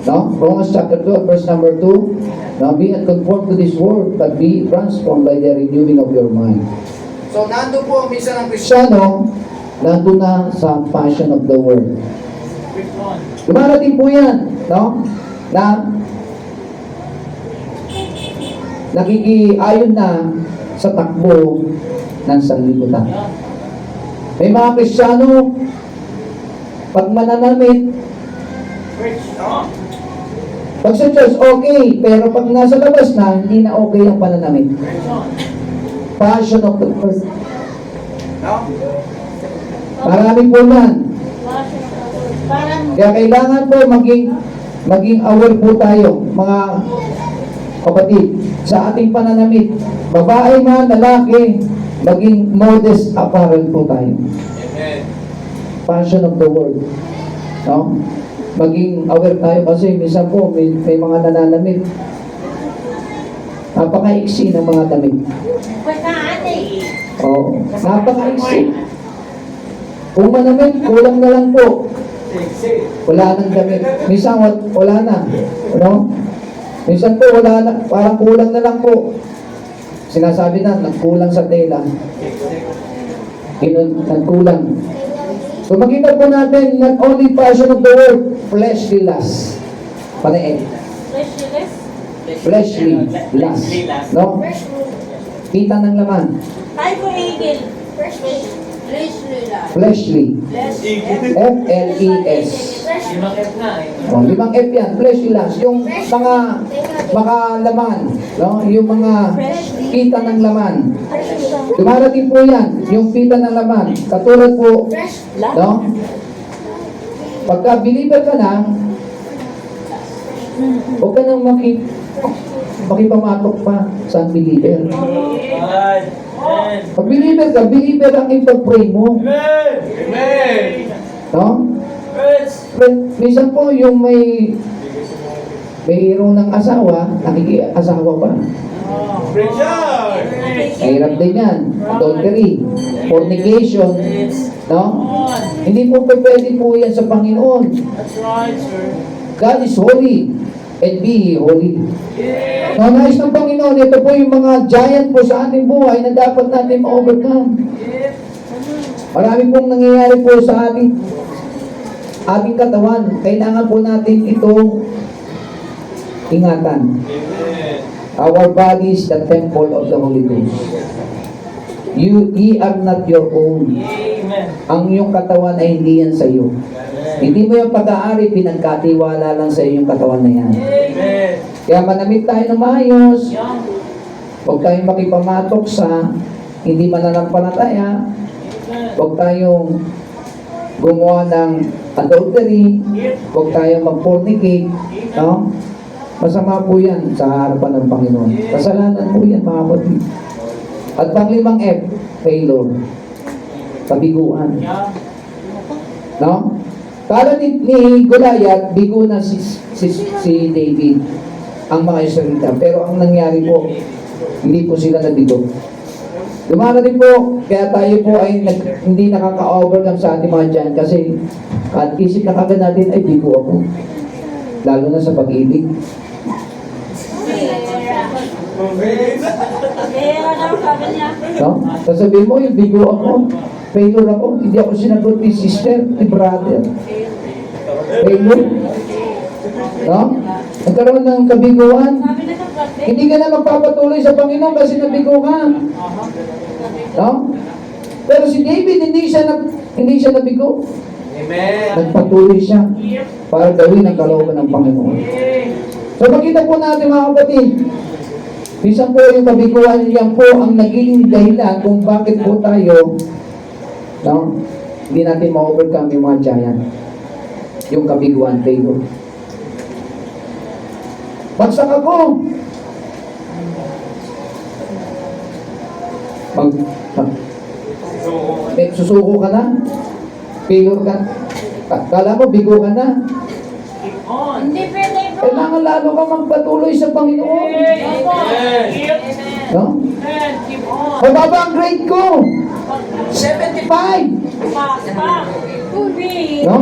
No? Romans chapter 2 verse number 2, now be not conformed to this world, but be transformed by the renewing of your mind. So, nando po minsan ang Kristyano, nando na sa passion of the word. Dumarating po yan, no? Na nakikiayon na sa takbo ng sanlibutan. May mga Kristyano, pag mananamit, pag sa church, okay, pero pag nasa labas na, hindi na okay ang pananamit. Passion of the word. No? Marami po yan. Kaya kailangan po maging aware po tayo, mga kapatid, sa ating pananamit. Babae man, lalaki, maging modest apparel po tayo. Amen. Passion of the word. No? Maging aware tayo kasi minsan po may mga nananamit. Napakaiksi ng mga damit. Oo, napakaiksi. Kung manamit, kulang na lang po. Wala nang damit. Minsan wala na. No? Minsan po wala na, parang kulang na lang po. Sinasabi na, nagkulang sa tela. Nagkulang. So makita po natin, not only passion of the world, fleshly lust. Panain. Fleshly lust. No? Kita ng laman. Ay ko eagle. Fleshly. F-L-E-S. Limang F na eh. Oh, 5 F yan. Fleshly lust. Yung mga laman. No? Yung mga kita ng laman. Dumarating po yan. Yung kita ng laman. Katulad po, no? Pagka believer ka na, huwag ka nang makipamatok pa sa unbeliever. Amen. Pag believer ang ipag-pray mo. Amen. No? Minsan po yung mayroon ng asawa, nakiki-asawa pa. Richard. Mahirap din yan. Adultery, fornication, no? Hindi po pwede po yan sa Panginoon. That's right, sir. God is holy and be holy. So, nais ng Panginoon, ito po yung mga giant po sa ating buhay na dapat natin ma-overcome. Marami pong nangyayari po sa ating katawan. Kailangan po natin ito ingatan. Amen. Our body is the temple of the Holy Ghost. Ye are not your own. Amen. Ang iyong katawan ay hindi yan sa iyo. Hindi mo yung pag-aari, pinagkatiwala lang sa iyong katawan na yan. Amen. Kaya manamit tayo ng maayos. Huwag tayong makipamatok sa hindi mananampalataya. Huwag tayong gumawa ng adultery, huwag tayong mag-fornicate, no? Masama po yan sa harapan ng Panginoon. Kasalanan po yan, mga kapatid. At panglimang F, failure. Kabiguan. No? Kala ni Goliath, bigo na si David ang mga Israelita. Pero ang nangyari po, hindi po sila nabigo. Dumarating po, kaya tayo po ay hindi nakaka-overcome sa ating mga dyan kasi at isip na kagad natin, ay bigo ako. Lalo na sa pag-ibig. Pera daw, sabi niya. No? Sasabihin mo, yung bigo ako, failure ako, hindi ako sinagot ni sister, ni brother. Failure. No? Nagkaroon ng kabiguan. Sabi na sa birthday. Hindi ka na magpapatuloy sa Panginoon kasi nabigo ka. No? Pero si David, hindi siya nabigo. Amen. Nagpatuloy siya para gawin ang kalooban ng Panginoon. So makita po natin mga kapatid, minsan po yung kabiguan, yan po ang naging dahilan kung bakit po tayo, no, hindi natin ma-overcome yung mga giant. Yung kabiguan, failure. Bagsak ako. Susuko ka na. Failure ka. Kala mo, bigo ka na. Hindi pwede po. Kailangan lalo ka magpatuloy sa Panginoon. Opo. No? Mababa ang grade ko. 75. Pa. Ubi. No?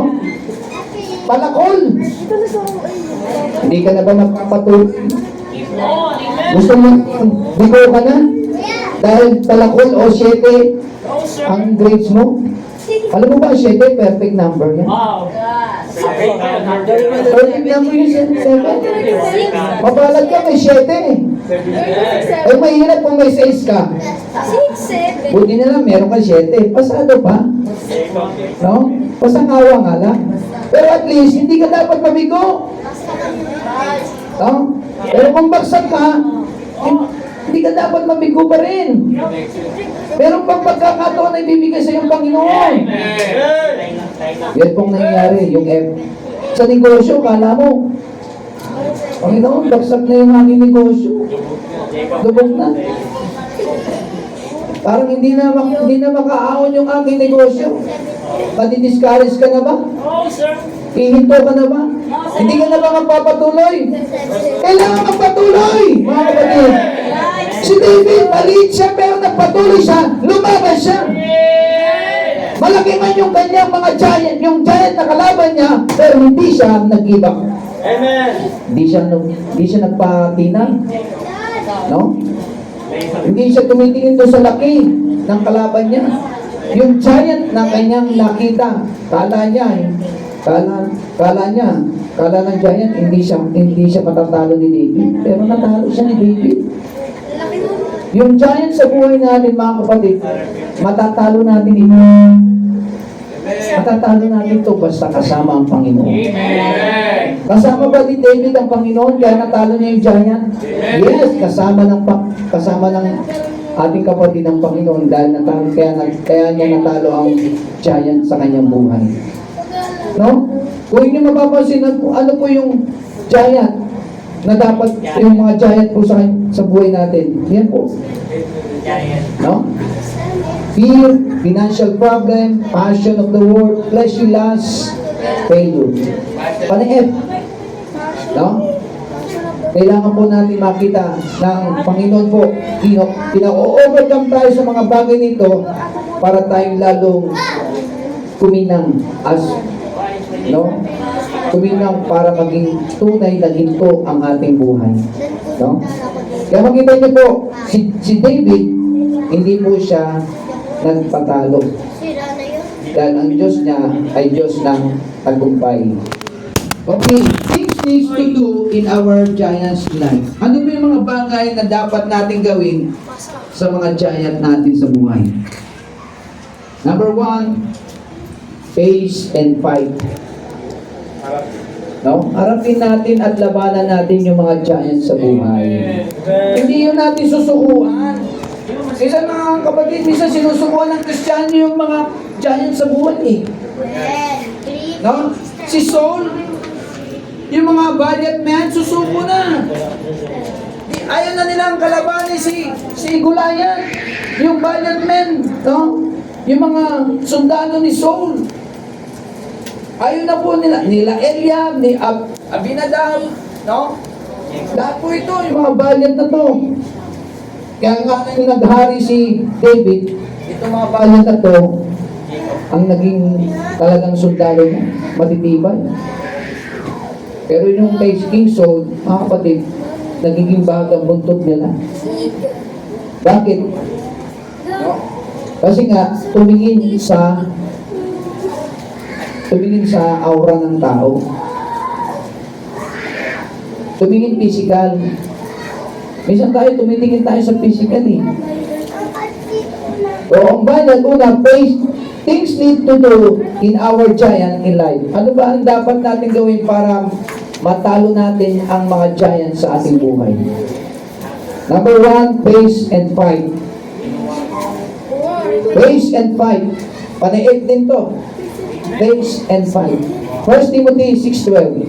Palakol. Hindi ka na ba magpapatuloy? Gusto mo, bigo ka na? Dahil palakol o 7 ang grades mo? Alam mo ba, 7, perfect number yan. Perfect number yung 7. Mabalag ka, may 7 eh. Ay, mahirap kung may 6 ka. Buti na lang, meron ka 7. Pasado pa. No? Pasangawa nga lang. Pero at least, hindi ka dapat mabigo. No? Pero kung bagsak ka, hindi ka dapat mabigo pa rin. Meron pang pagkakataon na ibibigay sa iyong Panginoon. Yan pong nangyari, yung F. Sa negosyo, kala mo, Panginoon, bagsak na yung aking negosyo. Lubog na. Parang hindi na makaahon yung aking negosyo. Madi-discourage ka na ba? Ihinto ka na ba? Hindi ka na ba magpapatuloy? Kailangan magpatuloy, mga kapatid. Si David, maliit siya, pero nagpatuloy siya, lumaban siya. Malaki man yung kanyang mga giant, yung giant na kalaban niya, pero hindi siya nag-give up. Amen. Hindi siya nagpatinang. No? Hindi siya tumitingin doon sa laki ng kalaban niya. Yung giant na kanyang nakita, kala ng giant, hindi siya matatalo ni David. Pero natalo siya ni David. Yung giant sa buhay natin, mga kapatid, matatalo natin ito. Matatalo natin ito basta kasama ang Panginoon. Kasama ba ni David ang Panginoon kaya natalo niya yung giant? Yes, kasama ng ating kapatid ng Panginoon dahil natalo, kaya niya natalo ang giant sa kanyang buhay. No? Kung hindi mapapansin, ano po yung giant na dapat yung mga giant po sa buhay natin? Yan po. No? Fear, financial problem, passion of the world, fleshly lust, failure. Paano F? No? Kailangan po natin makita ng Panginoon po, pina-overcome tayo sa mga bagay nito para tayong lalong kuminang kuminang para maging tunay na ginto ang ating buhay. No? Kaya makita niyo po, si David, hindi po siya nagpatalo. Dahil ang Diyos niya ay Diyos ng tagumpay. Okay, things needs to do in our giant's life. Ano ba yung mga bagay na dapat natin gawin sa mga giant natin sa buhay? Number 1, face and fight. No? Harapin natin at labanan natin yung mga giants sa buhay. Hindi yun natin susukuan. Minsan mga kapatid, minsan sinusukuan ng Kristiyano yung mga giants sa buhay eh. No? Si Saul, yung mga valiant men, susuko na. Ayaw na nilang kalabanin si Goliath. Yung valiant men, no? Yung mga sundalo ni Saul. Ayaw na po nila Eliab, ni Abinadab, no? Lahat po ito, yung mga valiant na to. Kaya nga nung naghari si David, itong mga valiant na to, ang naging talagang sundalo niya, matitibay. Pero yung kay King Saul, mga kapatid, nagiging bagang buntot niya na. Bakit? No? Kasi nga, tumingin sa aura ng tao. Tumingin physical. Minsan tumitingin tayo sa physical eh. O ang banyan, una, things need to do in our giant in life. Ano ba ang dapat natin gawin para matalo natin ang mga giant sa ating buhay? Number 1, face and fight. Face and fight. Panaig din to. Face and fight. 1 Timothy 6:12.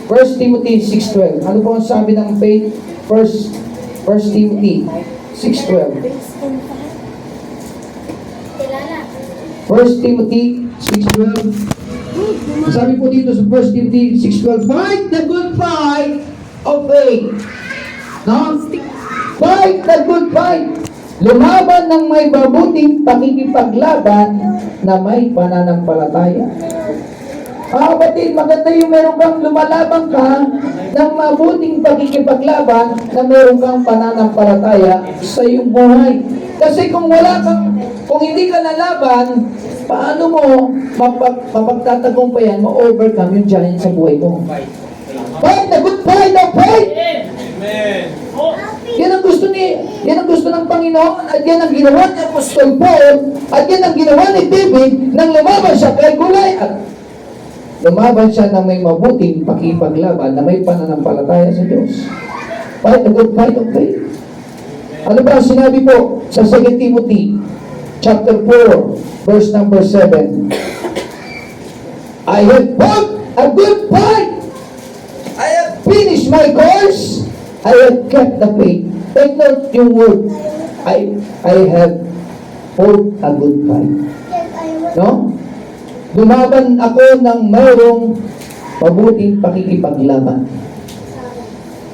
1 Timothy 6:12. Ano po ang sabi ng faith? 1 Timothy 6:12. 1 Timothy 6:12. Sabi po dito sa 1 Timothy 6:12, fight the good fight of faith. No? Fight the good fight. Lumaban ng may mabuting pakikipaglaban na may pananampalataya. Kapatid, maganda yung meron kang lumalaban ka ng mabuting pakikipaglaban na meron kang pananampalataya sa iyong buhay. Kasi kung hindi ka lalaban, paano mo mapagtatagumpayan, ma-overcome yung giant sa buhay mo? Fight the good fight of faith! Amen. Yan ang gusto ng Panginoon, at yan ang ginawa ni Apostol Paul, at yan ang ginawa ni David nang lumaban siya kay Goliath. Lumaban siya ng may mabuting pakipaglaban na may pananampalataya sa Diyos. Fight the good fight of faith. Ano ba ang sinabi po sa 2 Timothy chapter 4 verse number 7? I have fought a good fight. I have finished my course. I have kept the faith. Take note yung word. I have fought a good fight. No? Lumaban ako ng mayroong mabuting pakikipaglaban.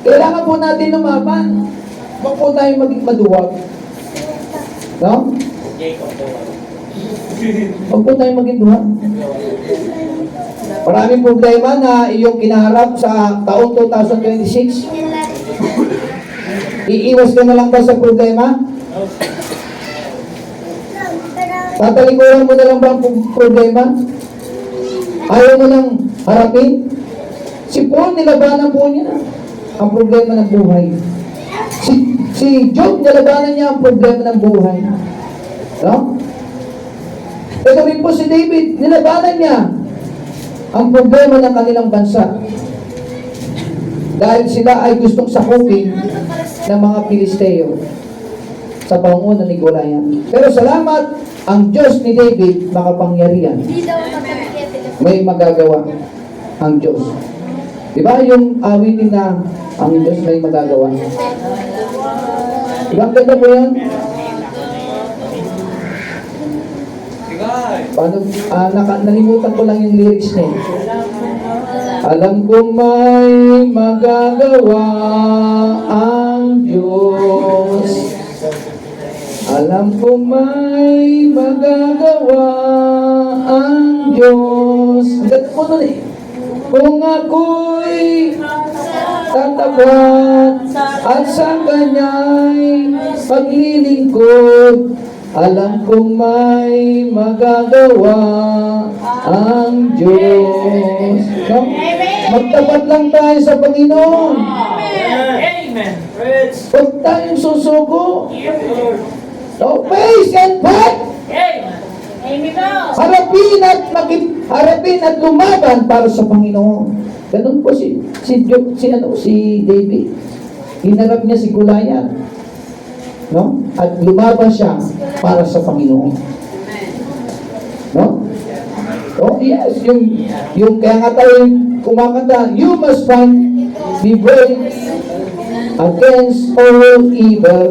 Kailangan po natin lumaban. Huwag po tayo maging maduwag. No? Huwag po tayo maging duwag. Maraming problema na iyong kinaharap sa taong 2026. Iiwas ka na lang ba sa problema? Tatalikuran mo na lang ba ang problema? Ayaw mo lang harapin? Si Paul, nilabanan po niya ang problema ng buhay. Si Job, nilabanan niya ang problema ng buhay. No? Ito rin po si David, nilabanan niya ang problema ng kanilang bansa. Dahil sila ay gustong sakupin ng mga Pilisteo sa pangunguna ni Goliath. Pero salamat, ang Diyos ni David makapangyarihan. May magagawa ang Diyos. Diba yung awitin na ang Diyos may magagawa? Diba ang ganda po yan? Paano, nalimutan ko lang yung lyrics niya. Alam ko may magagawa ang Diyos. Alam ko may magagawa ang Diyos. Ganda mo nun eh. Kung ako'y tatapat at sa Kanya'y paglilingkod, alam kong may magagawa ang Diyos. No? Magtapat lang tayo sa Panginoon. Amen. Huwag tayong susuko. So, face and fight. Harapin at lumaban para sa Panginoon. Ganun po si David. Hinarap niya si Goliath. No? At lumaban siya para sa Panginoon. No? Oh, yes. Yung kaya nga tayo kumakanta, you must find, be brave against all evil.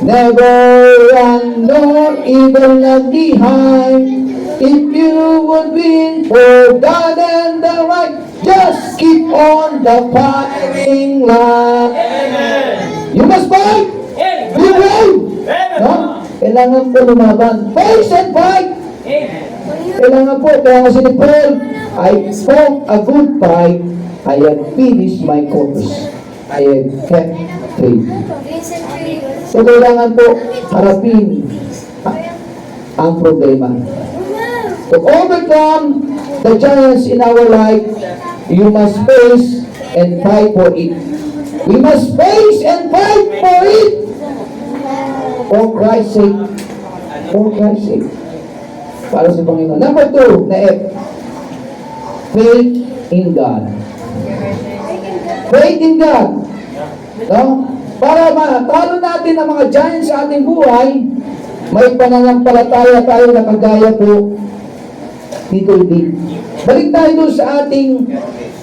Never run nor evil left behind. If you would win for God and the right, just keep on the fighting line. You must fight. Be brave. No? Kailangan po lumaban. Face and fight. Kailangan po, kaya nga si Paul, I fought a good fight, I have finished my course, I have kept faith. So kailangan po harapin ang problema. To overcome the giants in our life, you must face and fight for it. We must face and fight for it. For Christ's sake. For Christ's sake. Para sa Panginoon. Number 2, na F. Faith in God. Faith in God. No? Para matalo natin ang mga giants sa ating buhay, may pananampalataya tayo na kagaya po ni David. Balik tayo doon sa ating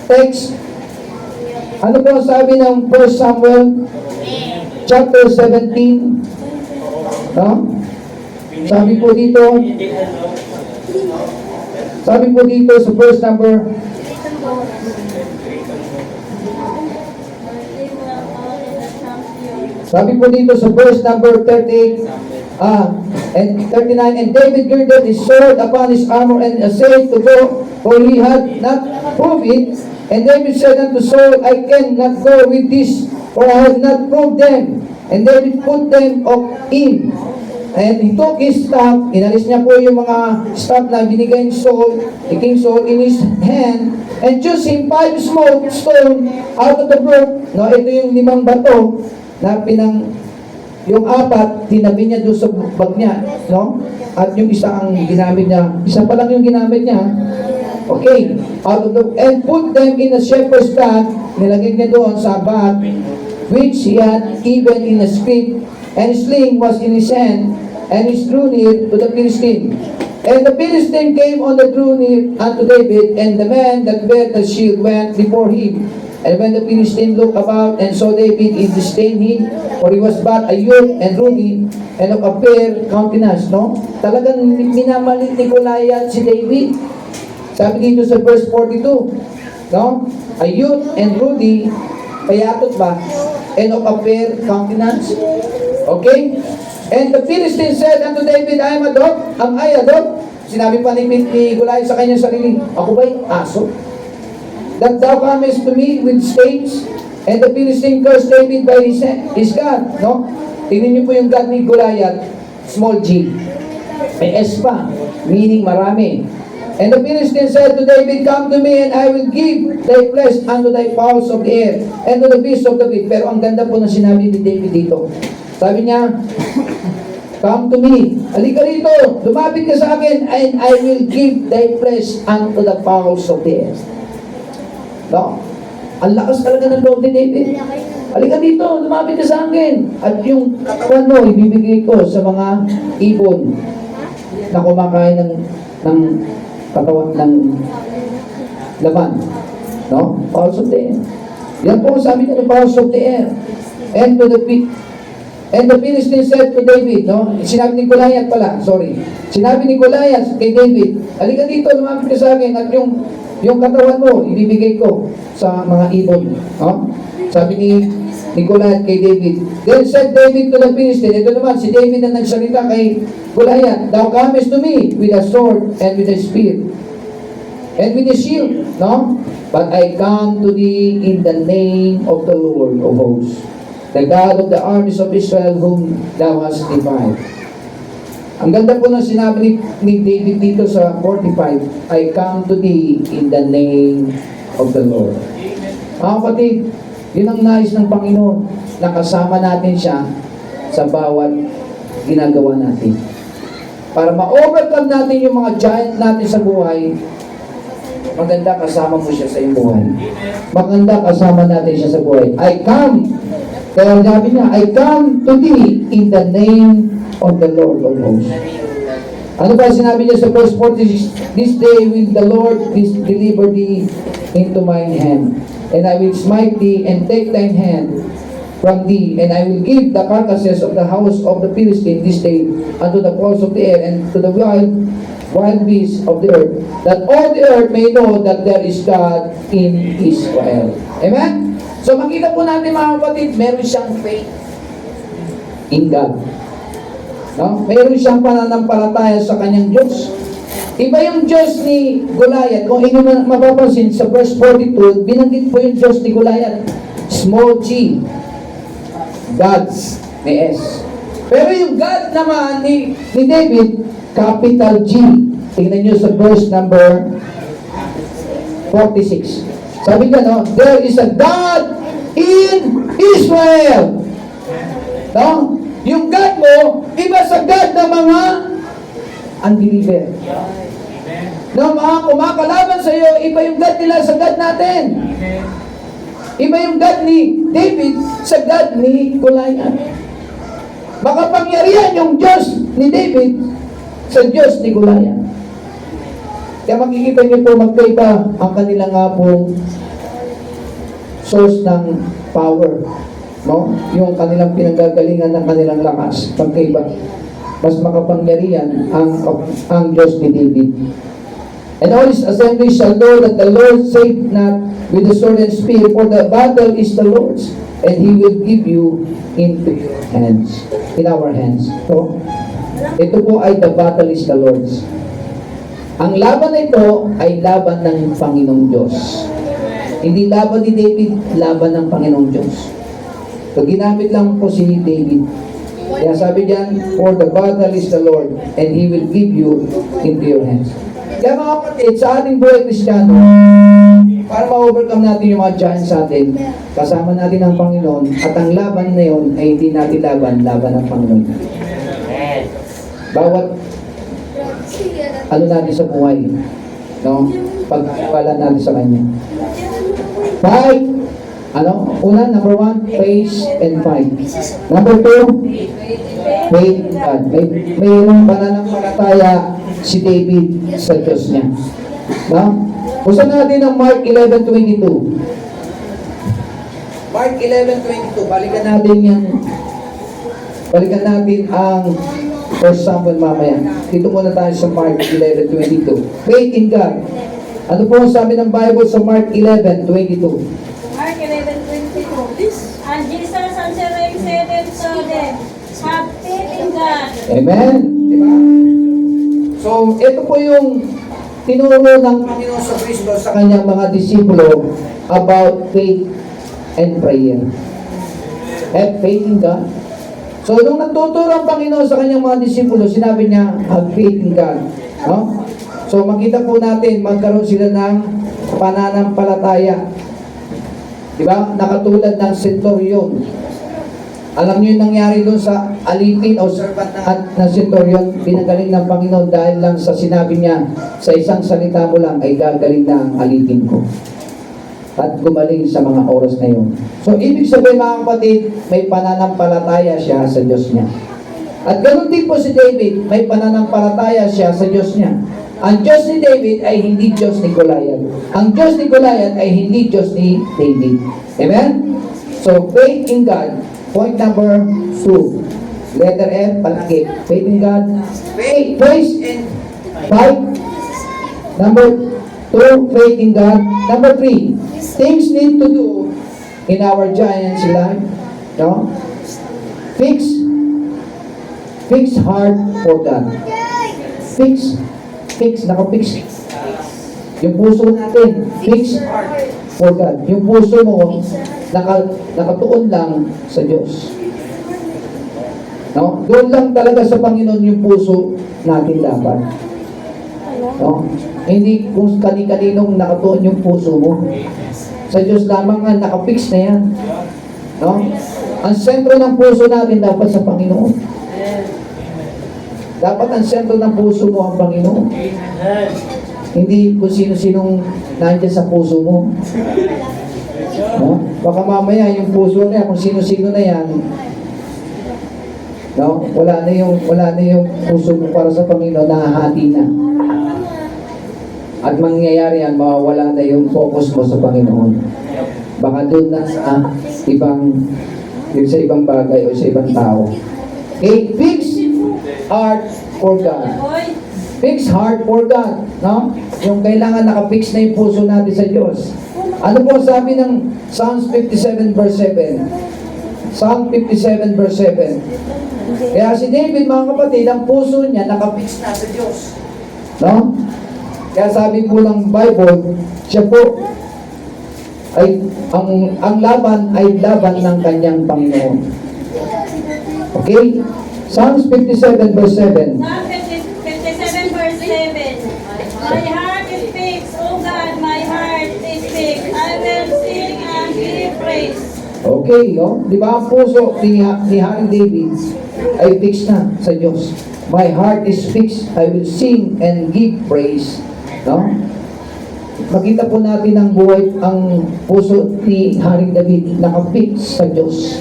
text. Ano po ang sabi ng 1 Samuel chapter 17? No? Sabi po dito sa verse number Sabi po dito sa verse number 38 and 39, and David girded his sword upon his armor and essayed to go, for he had not proved it. And David said unto Saul, I cannot go with this, for I have not proved them. And David put them in. And he took his staff, inalis niya po yung mga staff na binigay ni Saul, the King Saul, in his hand, and chose him 5 small stone out of the brook. No, ito yung 5 bato na yung 4, tinabi niya doon sa bag niya, no? At yung isa ang ginamit niya, isa pa lang yung ginamit niya. Okay, and put them in a shepherd's bag, nilagay niya doon sa bag, which he had given in a scrip, and his sling was in his hand, and he drew near to the Philistine. And the Philistine came on the drew near unto David, and the man that bare the shield went before him. And when the Philistine looked about and saw David, he disdained him, for he was but a youth and ruddy, and of a fair countenance, no? Talagang minamalit ni Goliath si David. Sabi dito sa verse 42, no? A youth and ruddy, payatot ba? And of a fair countenance. Okay? And the Philistine said unto David, I am a dog. Am I a dog? Sinabi pa ni Goliath sa kanyang sarili, ako ba'y aso? That thou comest to me with staves? And the Philistine cursed David by his God. No? Tingnan niyo po yung God ni Goliath, small g. May S pa, meaning marami. And the Philistine said to David, come to me and I will give thy flesh unto thy fowls of the air and to the beasts of the field. Pero ang ganda po ng sinabi ni David dito. Sabi niya, come to me. Halika rito. Lumapit ka sa akin and I will give thy flesh unto the fowls of the air. No? Ang lakas talaga ng loob ni David. Halika dito. Lumapit ka sa akin. At yung katawan mo, ibibigay ko sa mga ibon na kumakain ng katawan ng laman. No? Fowls of the air. Yan po sabi niya ng fowls of the air. And the Philistine said to David, no? Sinabi ni Goliath pala, sorry. Sinabi ni Goliath kay David, halika dito, lumapit ka sa akin at yung katawan mo, ibibigay ko sa mga ibon. No? Sabi ni Goliath kay David. Then said David to the Philistine, ito naman, si David na nagsalita kay Goliath, thou comest to me with a sword and with a spear and with a shield, no? But I come to thee in the name of the Lord of hosts, the God of the armies of Israel, whom thou hast defied. Ang ganda po ng sinabi ni David dito sa 45, I come to thee in the name of the Lord. Mga kapatid, yun ang nais ng Panginoon, na kasama natin siya sa bawat ginagawa natin. Para ma-overcome natin yung mga giant natin sa buhay, maganda kasama mo siya sa iyong buhay. Maganda kasama natin siya sa buhay. I come. Kaya sabi niya, I come to thee in the name of the Lord of hosts. Ano ba sinabi niya sa verse 46? This day will the Lord deliver thee into mine hand, and I will smite thee and take thine hand from thee, and I will give the carcasses of the house of the Philistine this day unto the fowls of the air and to the wild beasts of the earth, that all the earth may know that there is God in Israel. Amen? So makita po natin mga kapatid, meron siyang faith in God. No? Meron siyang pananampalataya sa kanyang Diyos. Iba yung Diyos ni Goliath. Kung inyo mapapansin sa verse 42, binanggit po yung Diyos ni Goliath. Small g. God's may S. Pero yung God naman ni David, capital G. Tingnan nyo sa verse number 46. Sabi ka, no? There is a God in Israel. No? Yung God mo, iba sa God ng mga unbeliever. No, mga kumakalaban sa iyo, iba yung God nila sa God natin. Iba yung God ni David sa God ni Goliath. Makapangyarihan yung Diyos ni David sa Diyos ni Goliath. Kaya makikita niyo po magkaiba ang kanilang nga pong source ng power. No? Yung kanilang pinanggagalingan ng kanilang lakas. Magkaiba. Mas makapangyarihan ang Diyos ni David. And all his assembly shall know that the Lord saved not with the sword and spear, for the battle is the Lord's, and He will give you into your hands, in our hands. So, ito po ay the battle is the Lord's. Ang laban na ito ay laban ng Panginoong Diyos. Hindi laban ni David, laban ng Panginoong Diyos. So, ginamit lang po si David. Kaya sabi diyan, for the battle is the Lord, and He will give you into your hands. Kaya mga kapatid, sa ating buhay Kristiyano, para ma-overcome natin yung mga giants sa atin, kasama natin ang Panginoon, at ang laban na yun ay hindi natin laban ng Panginoon. Bawat ano natin sa buhay, no? Pagkakala natin sa Kanya. Fight! Ano? Una, number 1, face and fight. Number 2, faith in God. May pananampalataya si David sa Diyos niya. No? Usan natin ang Mark 11:22. Mark 11:22. Balikan natin ang first sample mamaya. Dito muna tayo sa Mark 11:22. Faith in God. Ano po ang sabi ng Bible sa Mark 11:22? Mark 11:22. And Jesus answering said unto them, have faith in God. Amen? Diba? So, ito po yung tinuro ng Panginoon sa Kristo sa kanyang mga disipulo about faith and prayer. Have faith in God. So, nung nagtuturo ang Panginoon sa kanyang mga disipulo, sinabi niya, have faith in God. No? So, makita po natin, magkaroon sila ng pananampalataya. Diba? Nakatulad ng centurion. Alam niyo yung nangyari doon sa alipin o servant ng centurion, pinagaling ng Panginoon dahil lang sa sinabi niya, sa isang salita mo lang ay gagaling na ang alipin ko. At gumaling sa mga oras na yun. So, ibig sabihin mga kapatid, may pananampalataya siya sa Diyos niya. At ganoon din po si David, may pananampalataya siya sa Diyos niya. Ang Diyos ni David ay hindi Diyos ni Goliath. Ang Diyos ni Goliath ay hindi Diyos ni David. Amen? So, faith in God. Point number 2. Letter F, palagi. Faith in God. Faith and fight. Number 2, faith in God. Number 3, things need to do in our giant's life. No? Fix heart for God. Fix, nakapix. Yung puso natin, fix heart for God. Yung puso mo, nakatuon lang sa Diyos. No? Doon lang talaga sa Panginoon yung puso natin dapat. No? Hindi kung kani-kaninong nakatuon yung puso mo. Sa Diyos lamang nga, nakapix na yan. No? Ang sentro ng puso natin dapat sa Panginoon. Dapat ang sentro ng puso mo ang Panginoon. Hindi kung sino-sinong nandiyan sa puso mo. No? Baka mamaya yung puso na yan, kung sino-sino na yan, No? Wala na yung puso mo para sa Panginoon, nahahati na. At mangyayari yan, mawawala na yung focus mo sa Panginoon. Baka doon na sa ibang bagay o sa ibang tao. Okay, fix heart for God. Hoy, Fix heart for God. No? Yung kailangan nakafix na yung puso natin sa Diyos. Ano po sabi ng Psalms 57 verse 7? Psalm 57 verse 7. Kaya si David, mga kapatid, ang puso niya nakafix na sa Diyos. No? Kaya sabi po ng Bible, siya po ay ang laban ay laban ng kanyang Panginoon. Okay? Psalms 57 verse 7. Psalm 57 verse 7. My heart is fixed, O God, my heart is fixed. I will sing and give praise. Okay, oh, di ba ang puso ni Haring David ay fixed na sa Diyos. My heart is fixed, I will sing and give praise. No? Makita po natin ang buhay, ang puso ni Haring David nakafix sa Diyos.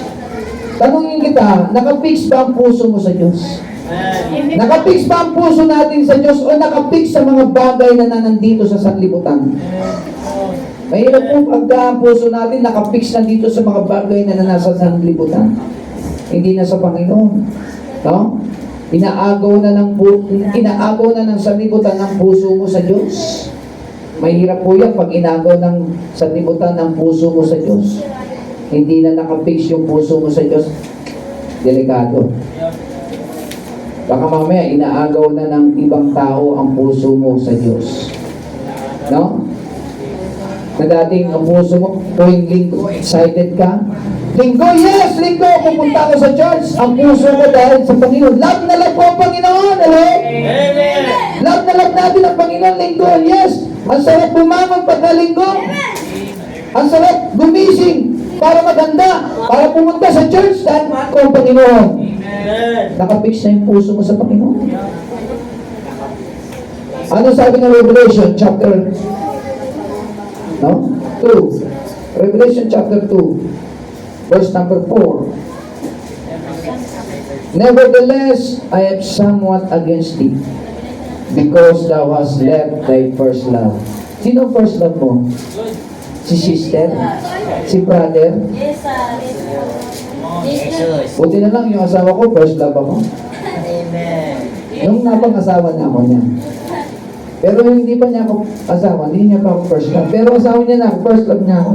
Tanungin kita, nakafix ba ang puso mo sa Diyos? Nakafix ba ang puso natin sa Diyos o nakafix sa mga bagay na nandito sa sanlibutan? Mahirap po pagka ang puso natin nakafix na dito sa mga bagay na nasa sanlibutan. Hindi na sa Panginoon. No? Inaagaw na ng sanlibutan ang puso mo sa Diyos. Mahirap po yan pag inagaw ng sanlibutan ang puso mo sa Diyos. Hindi na nakafix yung puso mo sa Diyos. Delikado. Baka mamaya inaagaw na ng ibang tao ang puso mo sa Diyos. No? Na dating ang puso mo, tuwing linggo, excited ka. Linggo, yes! Linggo, pupunta ako sa church. Ang puso mo dahil sa Panginoon. Love na love ko ang Panginoon. Hello? Amen. Love na love natin ang Panginoon. Linggo, yes! Ang sarap bumangon pagka-linggo. Ang sarap gumising para maganda, para pumunta sa church dahil mahal ko ang Panginoon. Amen. Nakapix na yung puso mo sa Panginoon. Ano sabi ng Revelation chapter 2? Revelation chapter 2, verse number 4. Nevertheless, I have somewhat against thee, because thou hast left thy first love. Sino first love mo? Si sister? Si brother? Yes, sir. Buti na lang yung asawa ko, first love ako. Nung napang-asawa na ako niya. Pero yung hindi pa niya ako asawa, hindi niya pa ako first love. Pero asawa niya na ako, first love niya ako.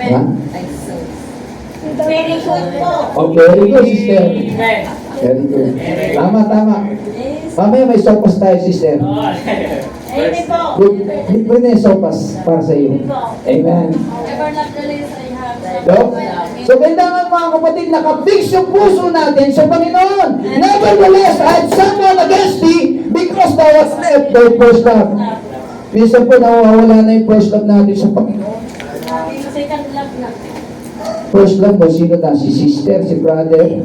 Ha? Very good po. Okay, very good, sister. Amen. Very good. Tama, tama. Yes. Mamaya may sopas tayo, sister. Amen po. Libre na yung sopas para sa iyo. Amen. Ever not the least I have. So, so kailangan mga kapatid, nakafix yung puso natin sa Panginoon. Nevertheless, I had someone against thee because thou hast left thy first love. Minsan po nawawala na yung first love natin sa Panginoon. Second love na. First love mo, sino na? Si sister, si brother.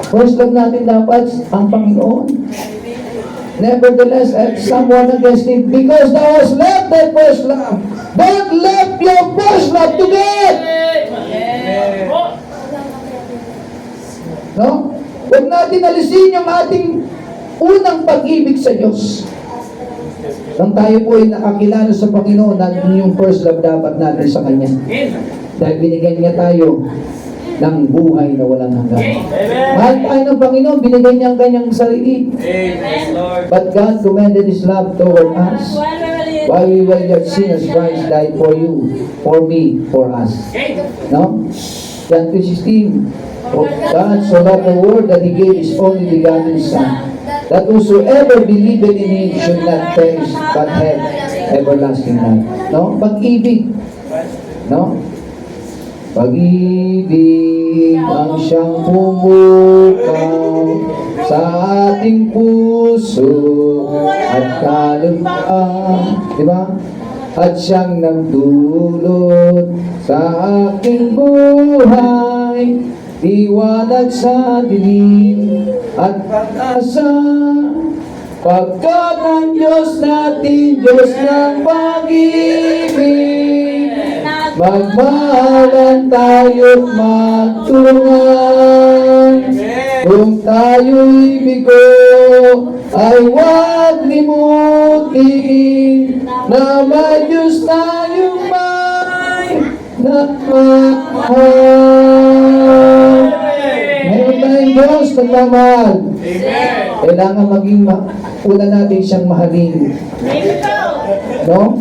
First love natin dapat ang Panginoon. Nevertheless, I have someone against thee because thou hast left thy first love. Don't left your first love to God. No? Huwag natin alisin yung ating unang pag-ibig sa Diyos. Nang tayo po ay nakakilala sa Panginoon, natin yung first love dapat natin sa Kanya. Dahil binigyan niya tayo ng buhay na walang hanggan. Mahal tayo ng Panginoon, binigyan niya ang kanyang sarili. Amen, Lord. But God commended His love toward us. While we were yet sinners, Christ died for you, for me, for us. No? John 3:16. For God so loved the world that He gave His only begotten Son, that whosoever believeth in Him should not perish, but have everlasting life. No? Pag-ibig. No? Pag-ibig ang siyang pumukaw sa ating puso at kaluluwa, di ba? At siyang nagdulot sa aking buhay, liwanag sa dilim at pag-asa. Pagkat ang Diyos natin, Diyos ng pag-ibig, magmahalan tayo't magtulungan. tayo'y bigo, ay huwag limutin na may Diyos tayong may nagmamahal. Meron tayong Diyos na nagmamahal. Kailangan maging una natin siyang mahalin. No?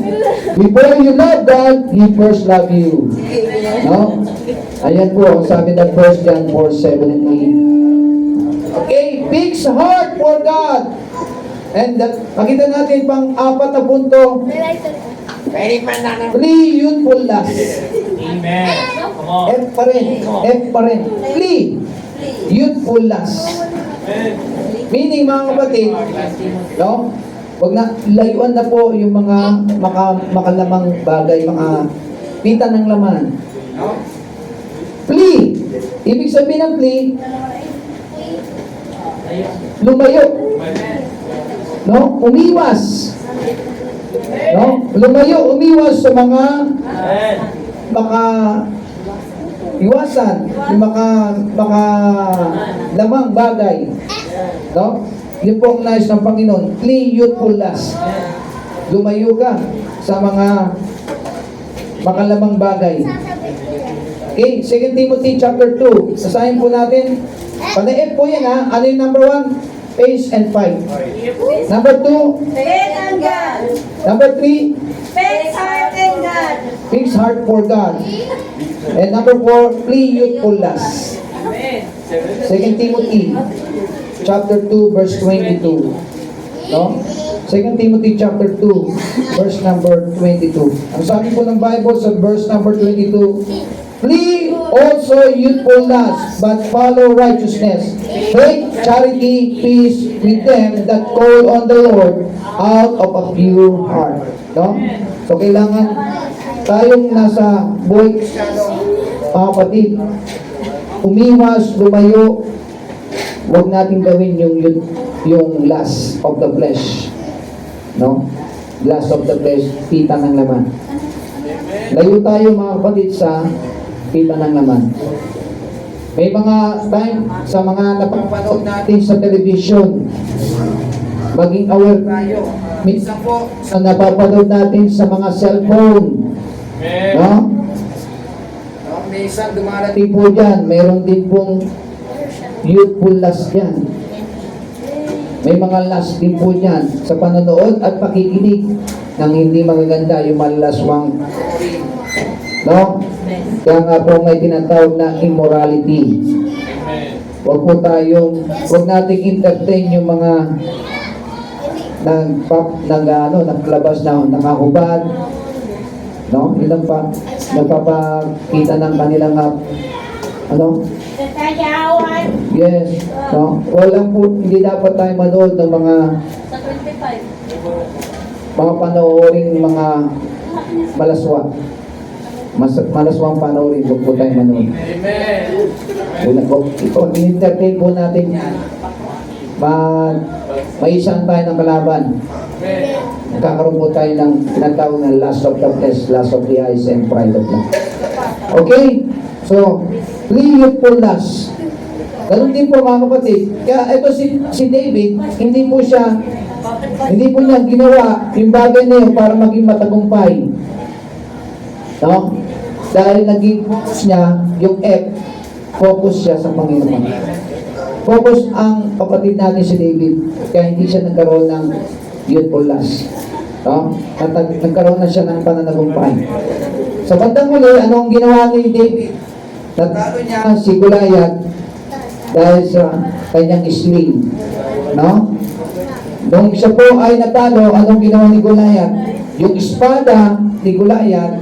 Before you love God, He first love you. No? Ayan po ang sabi ng 1 John 4:7 and 8. Okay, fix heart for God. And makita natin pang apat na punto. Flee youthful lust. Amen. Come on. F pa rin. F pa rin. Flee youthful lust. Meaning mga kapatid, no? Wag na, layuan na po yung mga makalamang bagay, mga pita ng laman. No? Flee. Ibig sabihin ng flee, lumayo. No? Umiwas. No? Lumayo, umiwas sa mga iwasan, yung maka lamang bagay. No? Yun po ang nais ng Panginoon. Flee youthful lust. Lumayo ka sa mga makalamang bagay. Okay, 2 Timothy chapter 2. Sasahin po natin. Panaip po yan ha. Ano yung number 1? Pace and fight. Number 2, Faith and God. number 3, Faith, heart, and God. fix heart for God. And number 4, flee youthful lust. 2 Timothy chapter 2 verse 22. No? 2 Timothy chapter 2 verse number 22. Ang sabi po ng Bible sa verse number 22, flee also youthful lust, but follow righteousness, faith, charity, peace with them that call on the Lord out of a pure heart. No? So kailangan tayong nasa buhay mga kapatid, umiwas, lumayo. Huwag natin gawin yung lust of the flesh. No? Lust of the flesh, pita ng laman. Layo tayo mga kapatid sa pita ng laman. May mga time sa mga napapanood natin sa television, maging aware tayo. Minsan po sa napapanood natin sa mga cellphone. No? May isang dumarating po dyan, mayroon din pong youthful lust dyan. May mga lust din po dyan sa panonood at pakikinig ng hindi magaganda, yung malalaswang. No? Kaya nga po may tinatawag na immorality. Huwag nating entertain yung mga naglabas na nakahubad. No? Ilang pa nagpapakita ng kanilang yes, no? Walang po, hindi dapat tayo manood ng mga Sa 25. panooring mga malaswa. Malaswang panoorin, huwag po tayo manood. Ito, in-entertain po natin yan. Maisan tayo ng kalaban. Nagkakaroon po tayo ng tinatawag na lust of the flesh, lust of the eyes, and pride of life. Okay? So, flee youthful lust. Ganun din po mga kapatid. Kaya ito si David, hindi po niya ginawa yung bagay na yun para maging matagumpay. No? Dahil naging focus niya, yung F, focus siya sa Panginoon. Focus ang kapatid natin si David, kaya hindi siya nagkaroon ng youthful lust. No? At nagkaroon na siya ng pananagumpay. Sa bandang huli, anong ginawa ni David? Natalo niya si Goliath dahil sa kanyang sling. No? Nung siya po ay natalo, anong ginawa ni Goliath? Yung espada ni Goliath,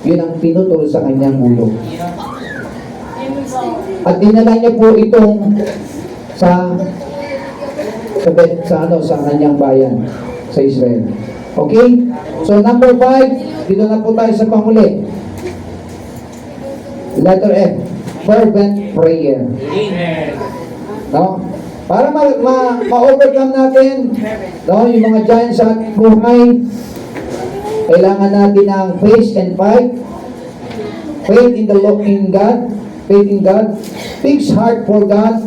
yun ang pinutol sa kanyang ulo. At dinala niya po itong sa kanyang bayan sa Israel. Okay? So number 5, dito na po tayo sa panghuli. Letter F, fervent prayer. No? Para ma-overcome natin, no, yung mga giants sa ating buhay, kailangan natin ng faith and fight, faith in God, fixed heart for God,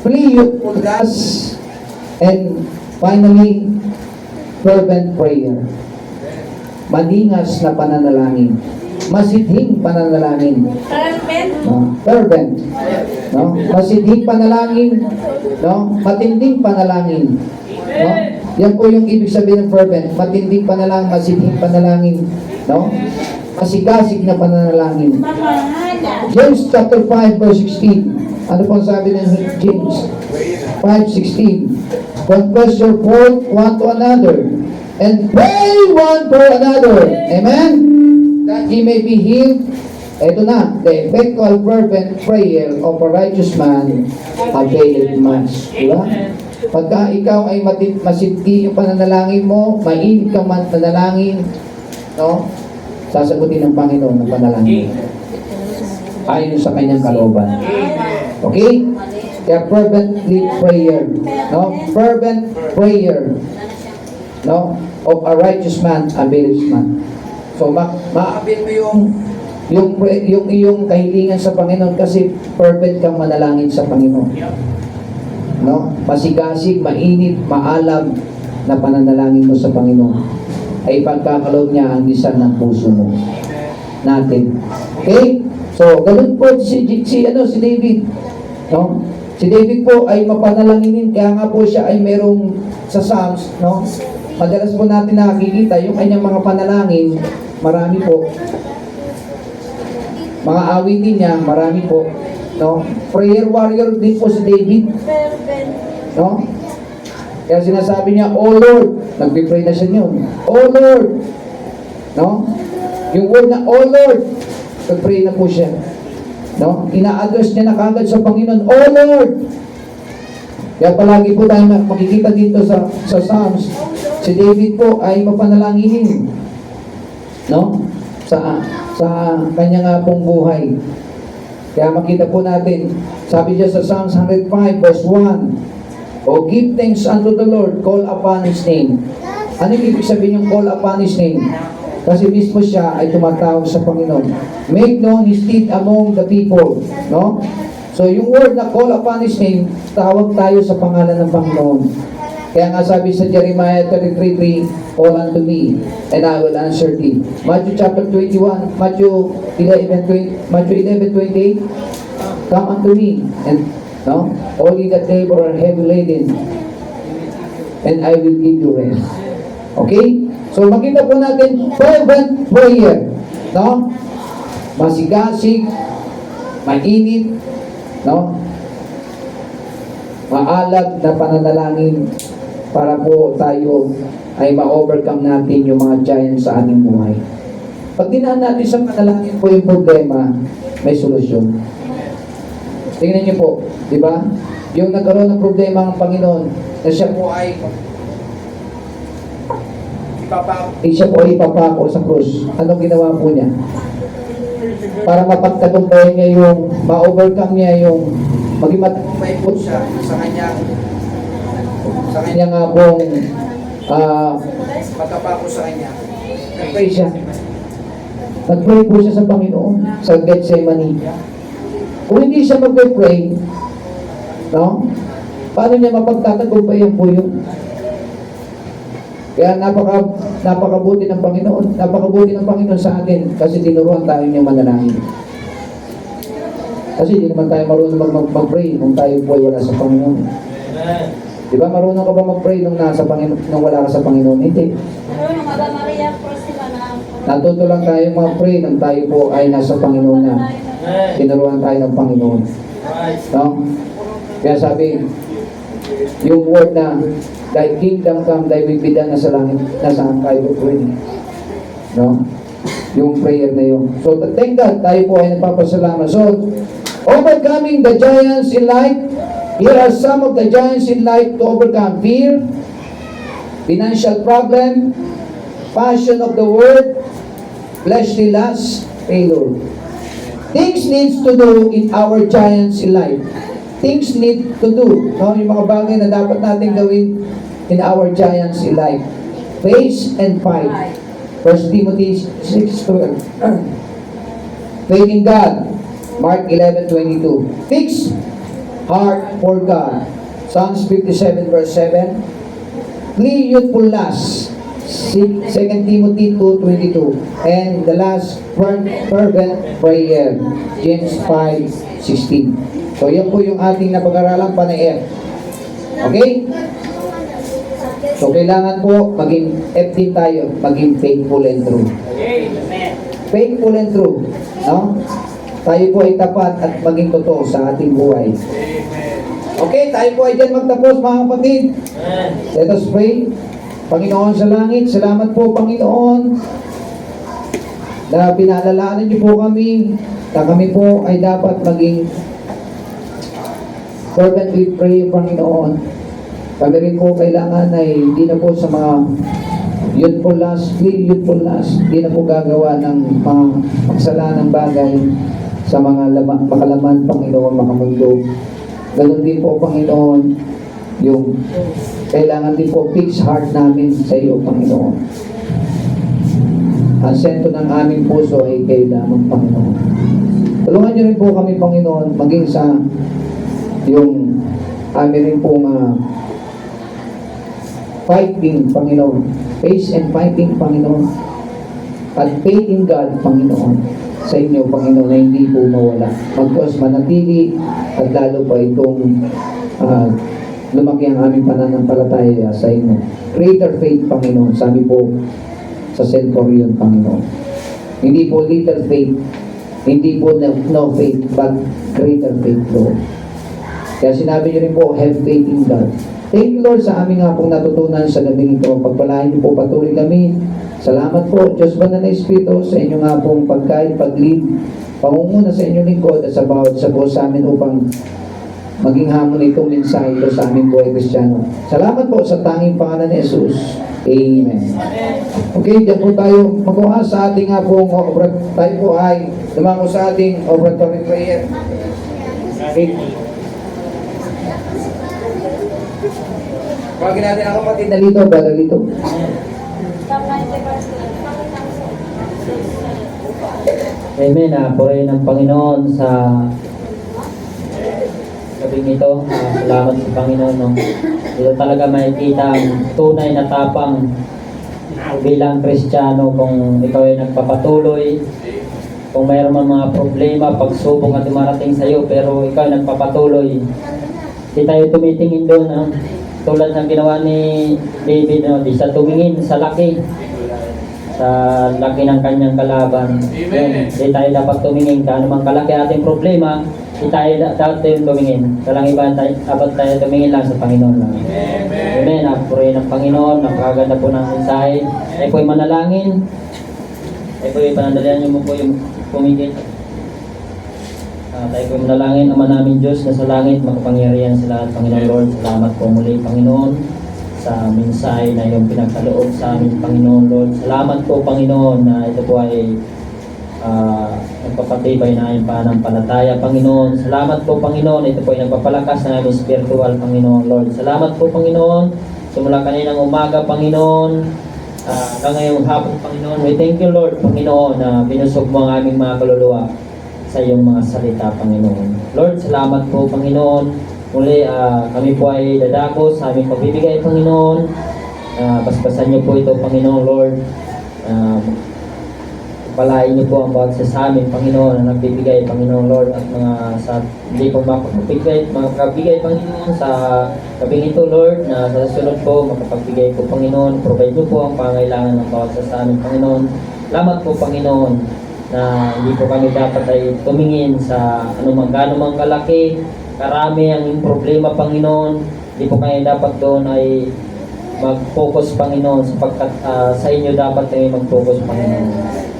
flee youthful lust, and finally, fervent prayer. Maningas na pananalangin. Masidhing pananalangin. Perfect. No? Fervent. No? Masidhing panalangin. No? Matinding panalangin. No? Yan po yung ibig sabihin ng fervent. Matinding panalangin, masidhing panalangin. No? Masigasig na pananalangin. Mamahala. James chapter 5 verse 16. Ano po ang sabi ng James 5:16? Confess your fault one to another and pray one for another. Amen? That ye may be healed. Ito na, the effectual fervent prayer of a righteous man availeth much. Diba? Pagka ikaw ay masidhi yung pananalangin mo, mainit kang mananalangin, no? Sasagutin ng Panginoon ng panalangin. Ayon sa kanyang kalooban. Okay? Kaya fervently prayer. No? Fervent prayer. No? Of a righteous man, a virtuous man. So, maabin mo yung iyong kahilingan sa Panginoon kasi fervent kang manalangin sa Panginoon. No? Masigasig, mainit, maalam na pananalangin mo sa Panginoon ay pagkakaloob niya ang lisan ng puso mo. Natin. Okay? So, ganun po si David. No? Si David po ay mapanalanginin, kaya nga po siya ay merong sa Psalms, no? Madalas po natin nakikita yung kanyang mga panalangin, marami po. Mga awitin niya, marami po. No? Prayer warrior din po si David. Perfect. No? Kaya sinasabi niya, "Oh Lord," nagpipray na siya yun. "Oh Lord." No? Yung word na, "Oh Lord," nagpray na po siya. No? Ina-address niya na kagad sa Panginoon, "Oh Lord." Kaya palagi po tayo makikita dito sa Psalms, si David po ay mapanalanginin. No? Sa kanya nga pong buhay. Kaya makita po natin, sabi niya sa Psalms 105 verse 1, "O give thanks unto the Lord, call upon His name." Ano yung ibig sabihin yung call upon His name? Kasi mismo siya ay tumatawag sa Panginoon. Make known His deed among the people. No? So yung word na call upon His name, tawag tayo sa pangalan ng Panginoon. Kaya nga sabi sa Jeremiah 33:3, "Call unto me, and I will answer thee." Matthew chapter 21, Matthew 11:28, "Come unto me, and no, all ye that labor are heavy laden, and I will give you rest." Okay? So makita po natin fervent prayer, no? Masigasig, mainit, no? Maalag na pananalangin para po tayo ay ma-overcome natin yung mga giants sa ating buhay. Pag dinaan natin sa panalangin po yung problema, may solusyon. Tingnan niyo po, di ba? Yung nagkaroon ng problema ang Panginoon, na siya po ay ipapako sa krus. Anong ginawa po niya? Para mapagtagumpayan niya yung, ma-overcome niya yung, maging matagumpay po siya sa kanya nga pong pagkapako sa kanya. Nag-pray siya. Nag-pray po siya sa Panginoon sa Gethsemane. Kung hindi siya mag-pray, no? Paano niya mapagtatagumpayan po yun? Kaya napakabuti ng Panginoon. Napakabuti ng Panginoon sa atin kasi tinuruan tayo niyang manalangin. Kasi hindi naman tayo marunong mag-pray kung tayo po ay wala sa Panginoon. Di ba marunong ka ba mag-pray nung wala ka sa Panginoon? Hindi. Marunong ka ba, Maria? Prosima na. Natuto lang tayo mag-pray nang tayo po ay nasa Panginoon na. Tinuruan tayo ng Panginoon. No? Kaya sabi, yung word na, "Thy kingdom come, thy will be done," nasa langit, nasaan tayo pwede. No? Yung prayer na yun. So, thank God, tayo po ay nagpapasalamat. So, overcoming the giants in life. Here are some of the giants in life to overcome: fear, financial problem, passion of the world, fleshly lust, failure. Things needs to do in our giants in life. Things need to do. No? Yung mga bagay na dapat natin gawin in our giants in life. Face and fight. 1 Timothy 6:12. Faith in God. Mark 11:22. Fix heart for God. Psalms 57 verse 7. Flee youthfulness. 2 Timothy 2:22. And the last, fervent prayer. James 5:16. So yan po yung ating napag-aralan panay F. Okay? So kailangan po maging F din tayo, maging faithful and true. Faithful and true. No? Tayo po ay tapat at maging totoo sa ating buhay. Okay, tayo po ay dyan magtapos mga kapatid. Let us pray. Panginoon sa langit, salamat po Panginoon na pinaalalahanan niyo po kami na kami po ay dapat maging fervently pray Panginoon. Kami rin po kailangan ay hindi na po sa mga youthfulness, hindi na po gagawa ng mga maksalanang bagay sa mga makalaman Panginoon, makamundo. Ganun din po Panginoon, yung kailangan din po fix heart namin sa iyo Panginoon. Ang sento ng aming puso ay kayo lamang Panginoon. Tulungan niyo rin po kami Panginoon maging sa yung amin rin po fighting Panginoon, face and fighting Panginoon, at faith in God Panginoon sa inyo Panginoon na hindi po mawala. Magpos manatili at lalo pa itong lumaki ang aming pananampalataya sa inyo. Greater faith Panginoon, sabi po sa Centurion Panginoon. Hindi po little faith, hindi po no faith, but greater faith Lord. Kaya sinabi niyo rin po, have faith in God. Thank you Lord sa aming nga pong natutunan sa gabi ito. Pagpalain niyo po patuloy kami. Salamat po, Diyos Banal na Espiritu, sa inyo nga pong pagkain, pag-lead, pangunguna sa inyong lingkod at sa bawat sagot sa amin upang maging hamon itong mensahe ito sa aming buhay Kristiyano. Salamat po sa tanging pangalan ni Jesus. Amen. Okay, dyan po tayo magkuha sa ating nga pong tayo po ay lumango sa ating obratory prayer. Okay. Pagin natin ang kapatid na dito, brother dito. Amen. Purihin ng Panginoon sa gabing ito. Salamat sa Panginoon. No? Dito talaga makikita ang tunay na tapang bilang Kristiyano kung ikaw ay nagpapatuloy. Kung mayroon man mga problema, pagsubok at dumarating sa iyo, pero ikaw ay nagpapatuloy. Di tayo tumitingin doon. Tulad ng ginawa ni David, no? Di siya tumingin sa laki. Sa laki ng kanyang kalaban. Yun, di tayo dapat tumingin. Kano mang kalaki ating problema, di tayo dapat tumingin. Walang iba, dapat tayo tumingin lang sa Panginoon lang. Amen. Purihin ng Panginoon. Napakaganda po ng mensahe. Ay po'y manalangin. Ay po'y panandalian niyo mo po yung pumigil. Tayo po manalangin, Ama namin Diyos na sa langit, makapangyarihan sa lahat, Panginoon Lord. Salamat po muli, Panginoon, sa mensahe na iyong pinagkaloob sa amin, Panginoon Lord. Salamat po, Panginoon, na ito po ay nagpapatibay na aming pananampalataya, Panginoon. Salamat po, Panginoon, ito po ay nagpapalakas na aming spiritual, Panginoon Lord. Salamat po, Panginoon, simula kaninang umaga, Panginoon, hanggang ngayong hapon, Panginoon. We thank you, Lord, Panginoon, na binusog mo ang aming mga kaluluwa sa iyong mga salita, Panginoon. Lord, salamat po, Panginoon. Muli, kami po ay dadako sa aming pagbibigay, Panginoon. Basbasan niyo po ito, Panginoon, Lord. Palain niyo po ang bawat sa amin, Panginoon, na nagbibigay, Panginoon, Lord, at mga sa hindi po makapagpigay, Panginoon, sa gabing ito, Lord, na sa sunod po, makapagbigay po, Panginoon. Provide niyo po ang pangailangan ng bawat sa amin, Panginoon. Salamat po, Panginoon, na hindi po kami dapat ay tumingin sa gano'ng mang kalaki, karami ang problema, Panginoon. Hindi po kami dapat doon ay mag-focus, Panginoon, sapagkat sa inyo dapat ay mag-focus, Panginoon.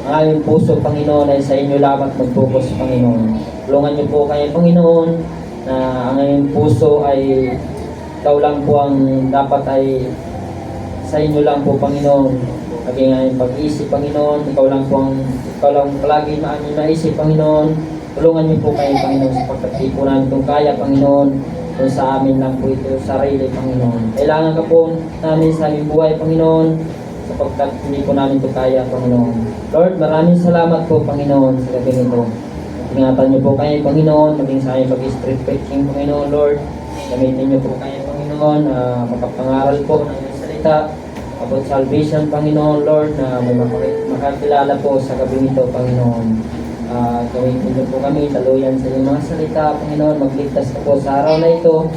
Ang aming puso, Panginoon, ay sa inyo dapat mag-focus, Panginoon. Tulungan niyo po kayo, Panginoon, na ang aming puso ay ikaw lang po ang dapat ay sa inyo lang po, Panginoon. Maging aming pag-iisip, Panginoon. Ikaw lang palagi na aming naisip, Panginoon. Tulungan niyo po kayo, Panginoon, sapagkat di po namin itong kaya, Panginoon. Kung sa amin lang po ito, sarili, Panginoon. Kailangan ka po namin sa aming buhay, Panginoon, sapagkat hindi po namin ito kaya, Panginoon. Lord, maraming salamat po, Panginoon, sa gabing ito. Ingatan niyo po kayo, Panginoon, maging sa aming pag-street preaching, Panginoon, Lord. Gamitin niyo po kayo, Panginoon, makapangaral po ng iyong salita. About salvation, Panginoon, Lord, na may makakilala po sa gabi nito, Panginoon. Gamitin niyo po kami, taluyan sa iyong mga salita, Panginoon. Magligtas na po sa araw na ito.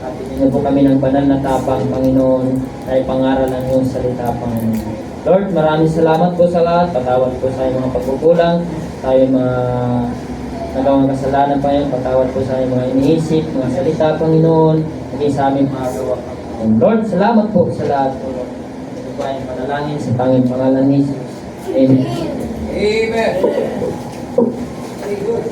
At niyo po kami ng banal na tapang, Panginoon, na ipangaral ang iyong salita, Panginoon. Lord, maraming salamat po sa lahat. Patawad po sa iyong mga pagkukulang, sa iyong mga nagawang kasalanan, Panginoon. Patawad po sa iyong mga iniisip, mga salita, Panginoon. Maging sa aming mga gawa, Panginoon. Lord, salamat po sa lahat, Lord. Ito po ay panalangin sa tanging pangalan ni Jesus. Amen. Amen. Very good.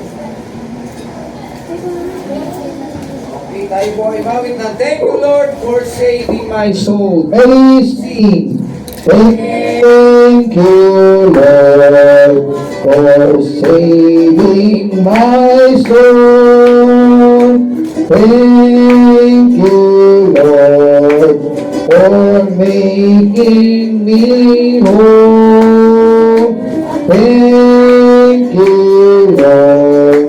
Okay, tayo po ay mawit na. Thank you, Lord, for saving my soul. Please sing. Thank you, Lord, for saving my soul. Thank you, Lord, for making me whole. Thank you, Lord.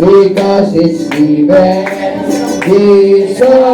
Because it's given, Jesus.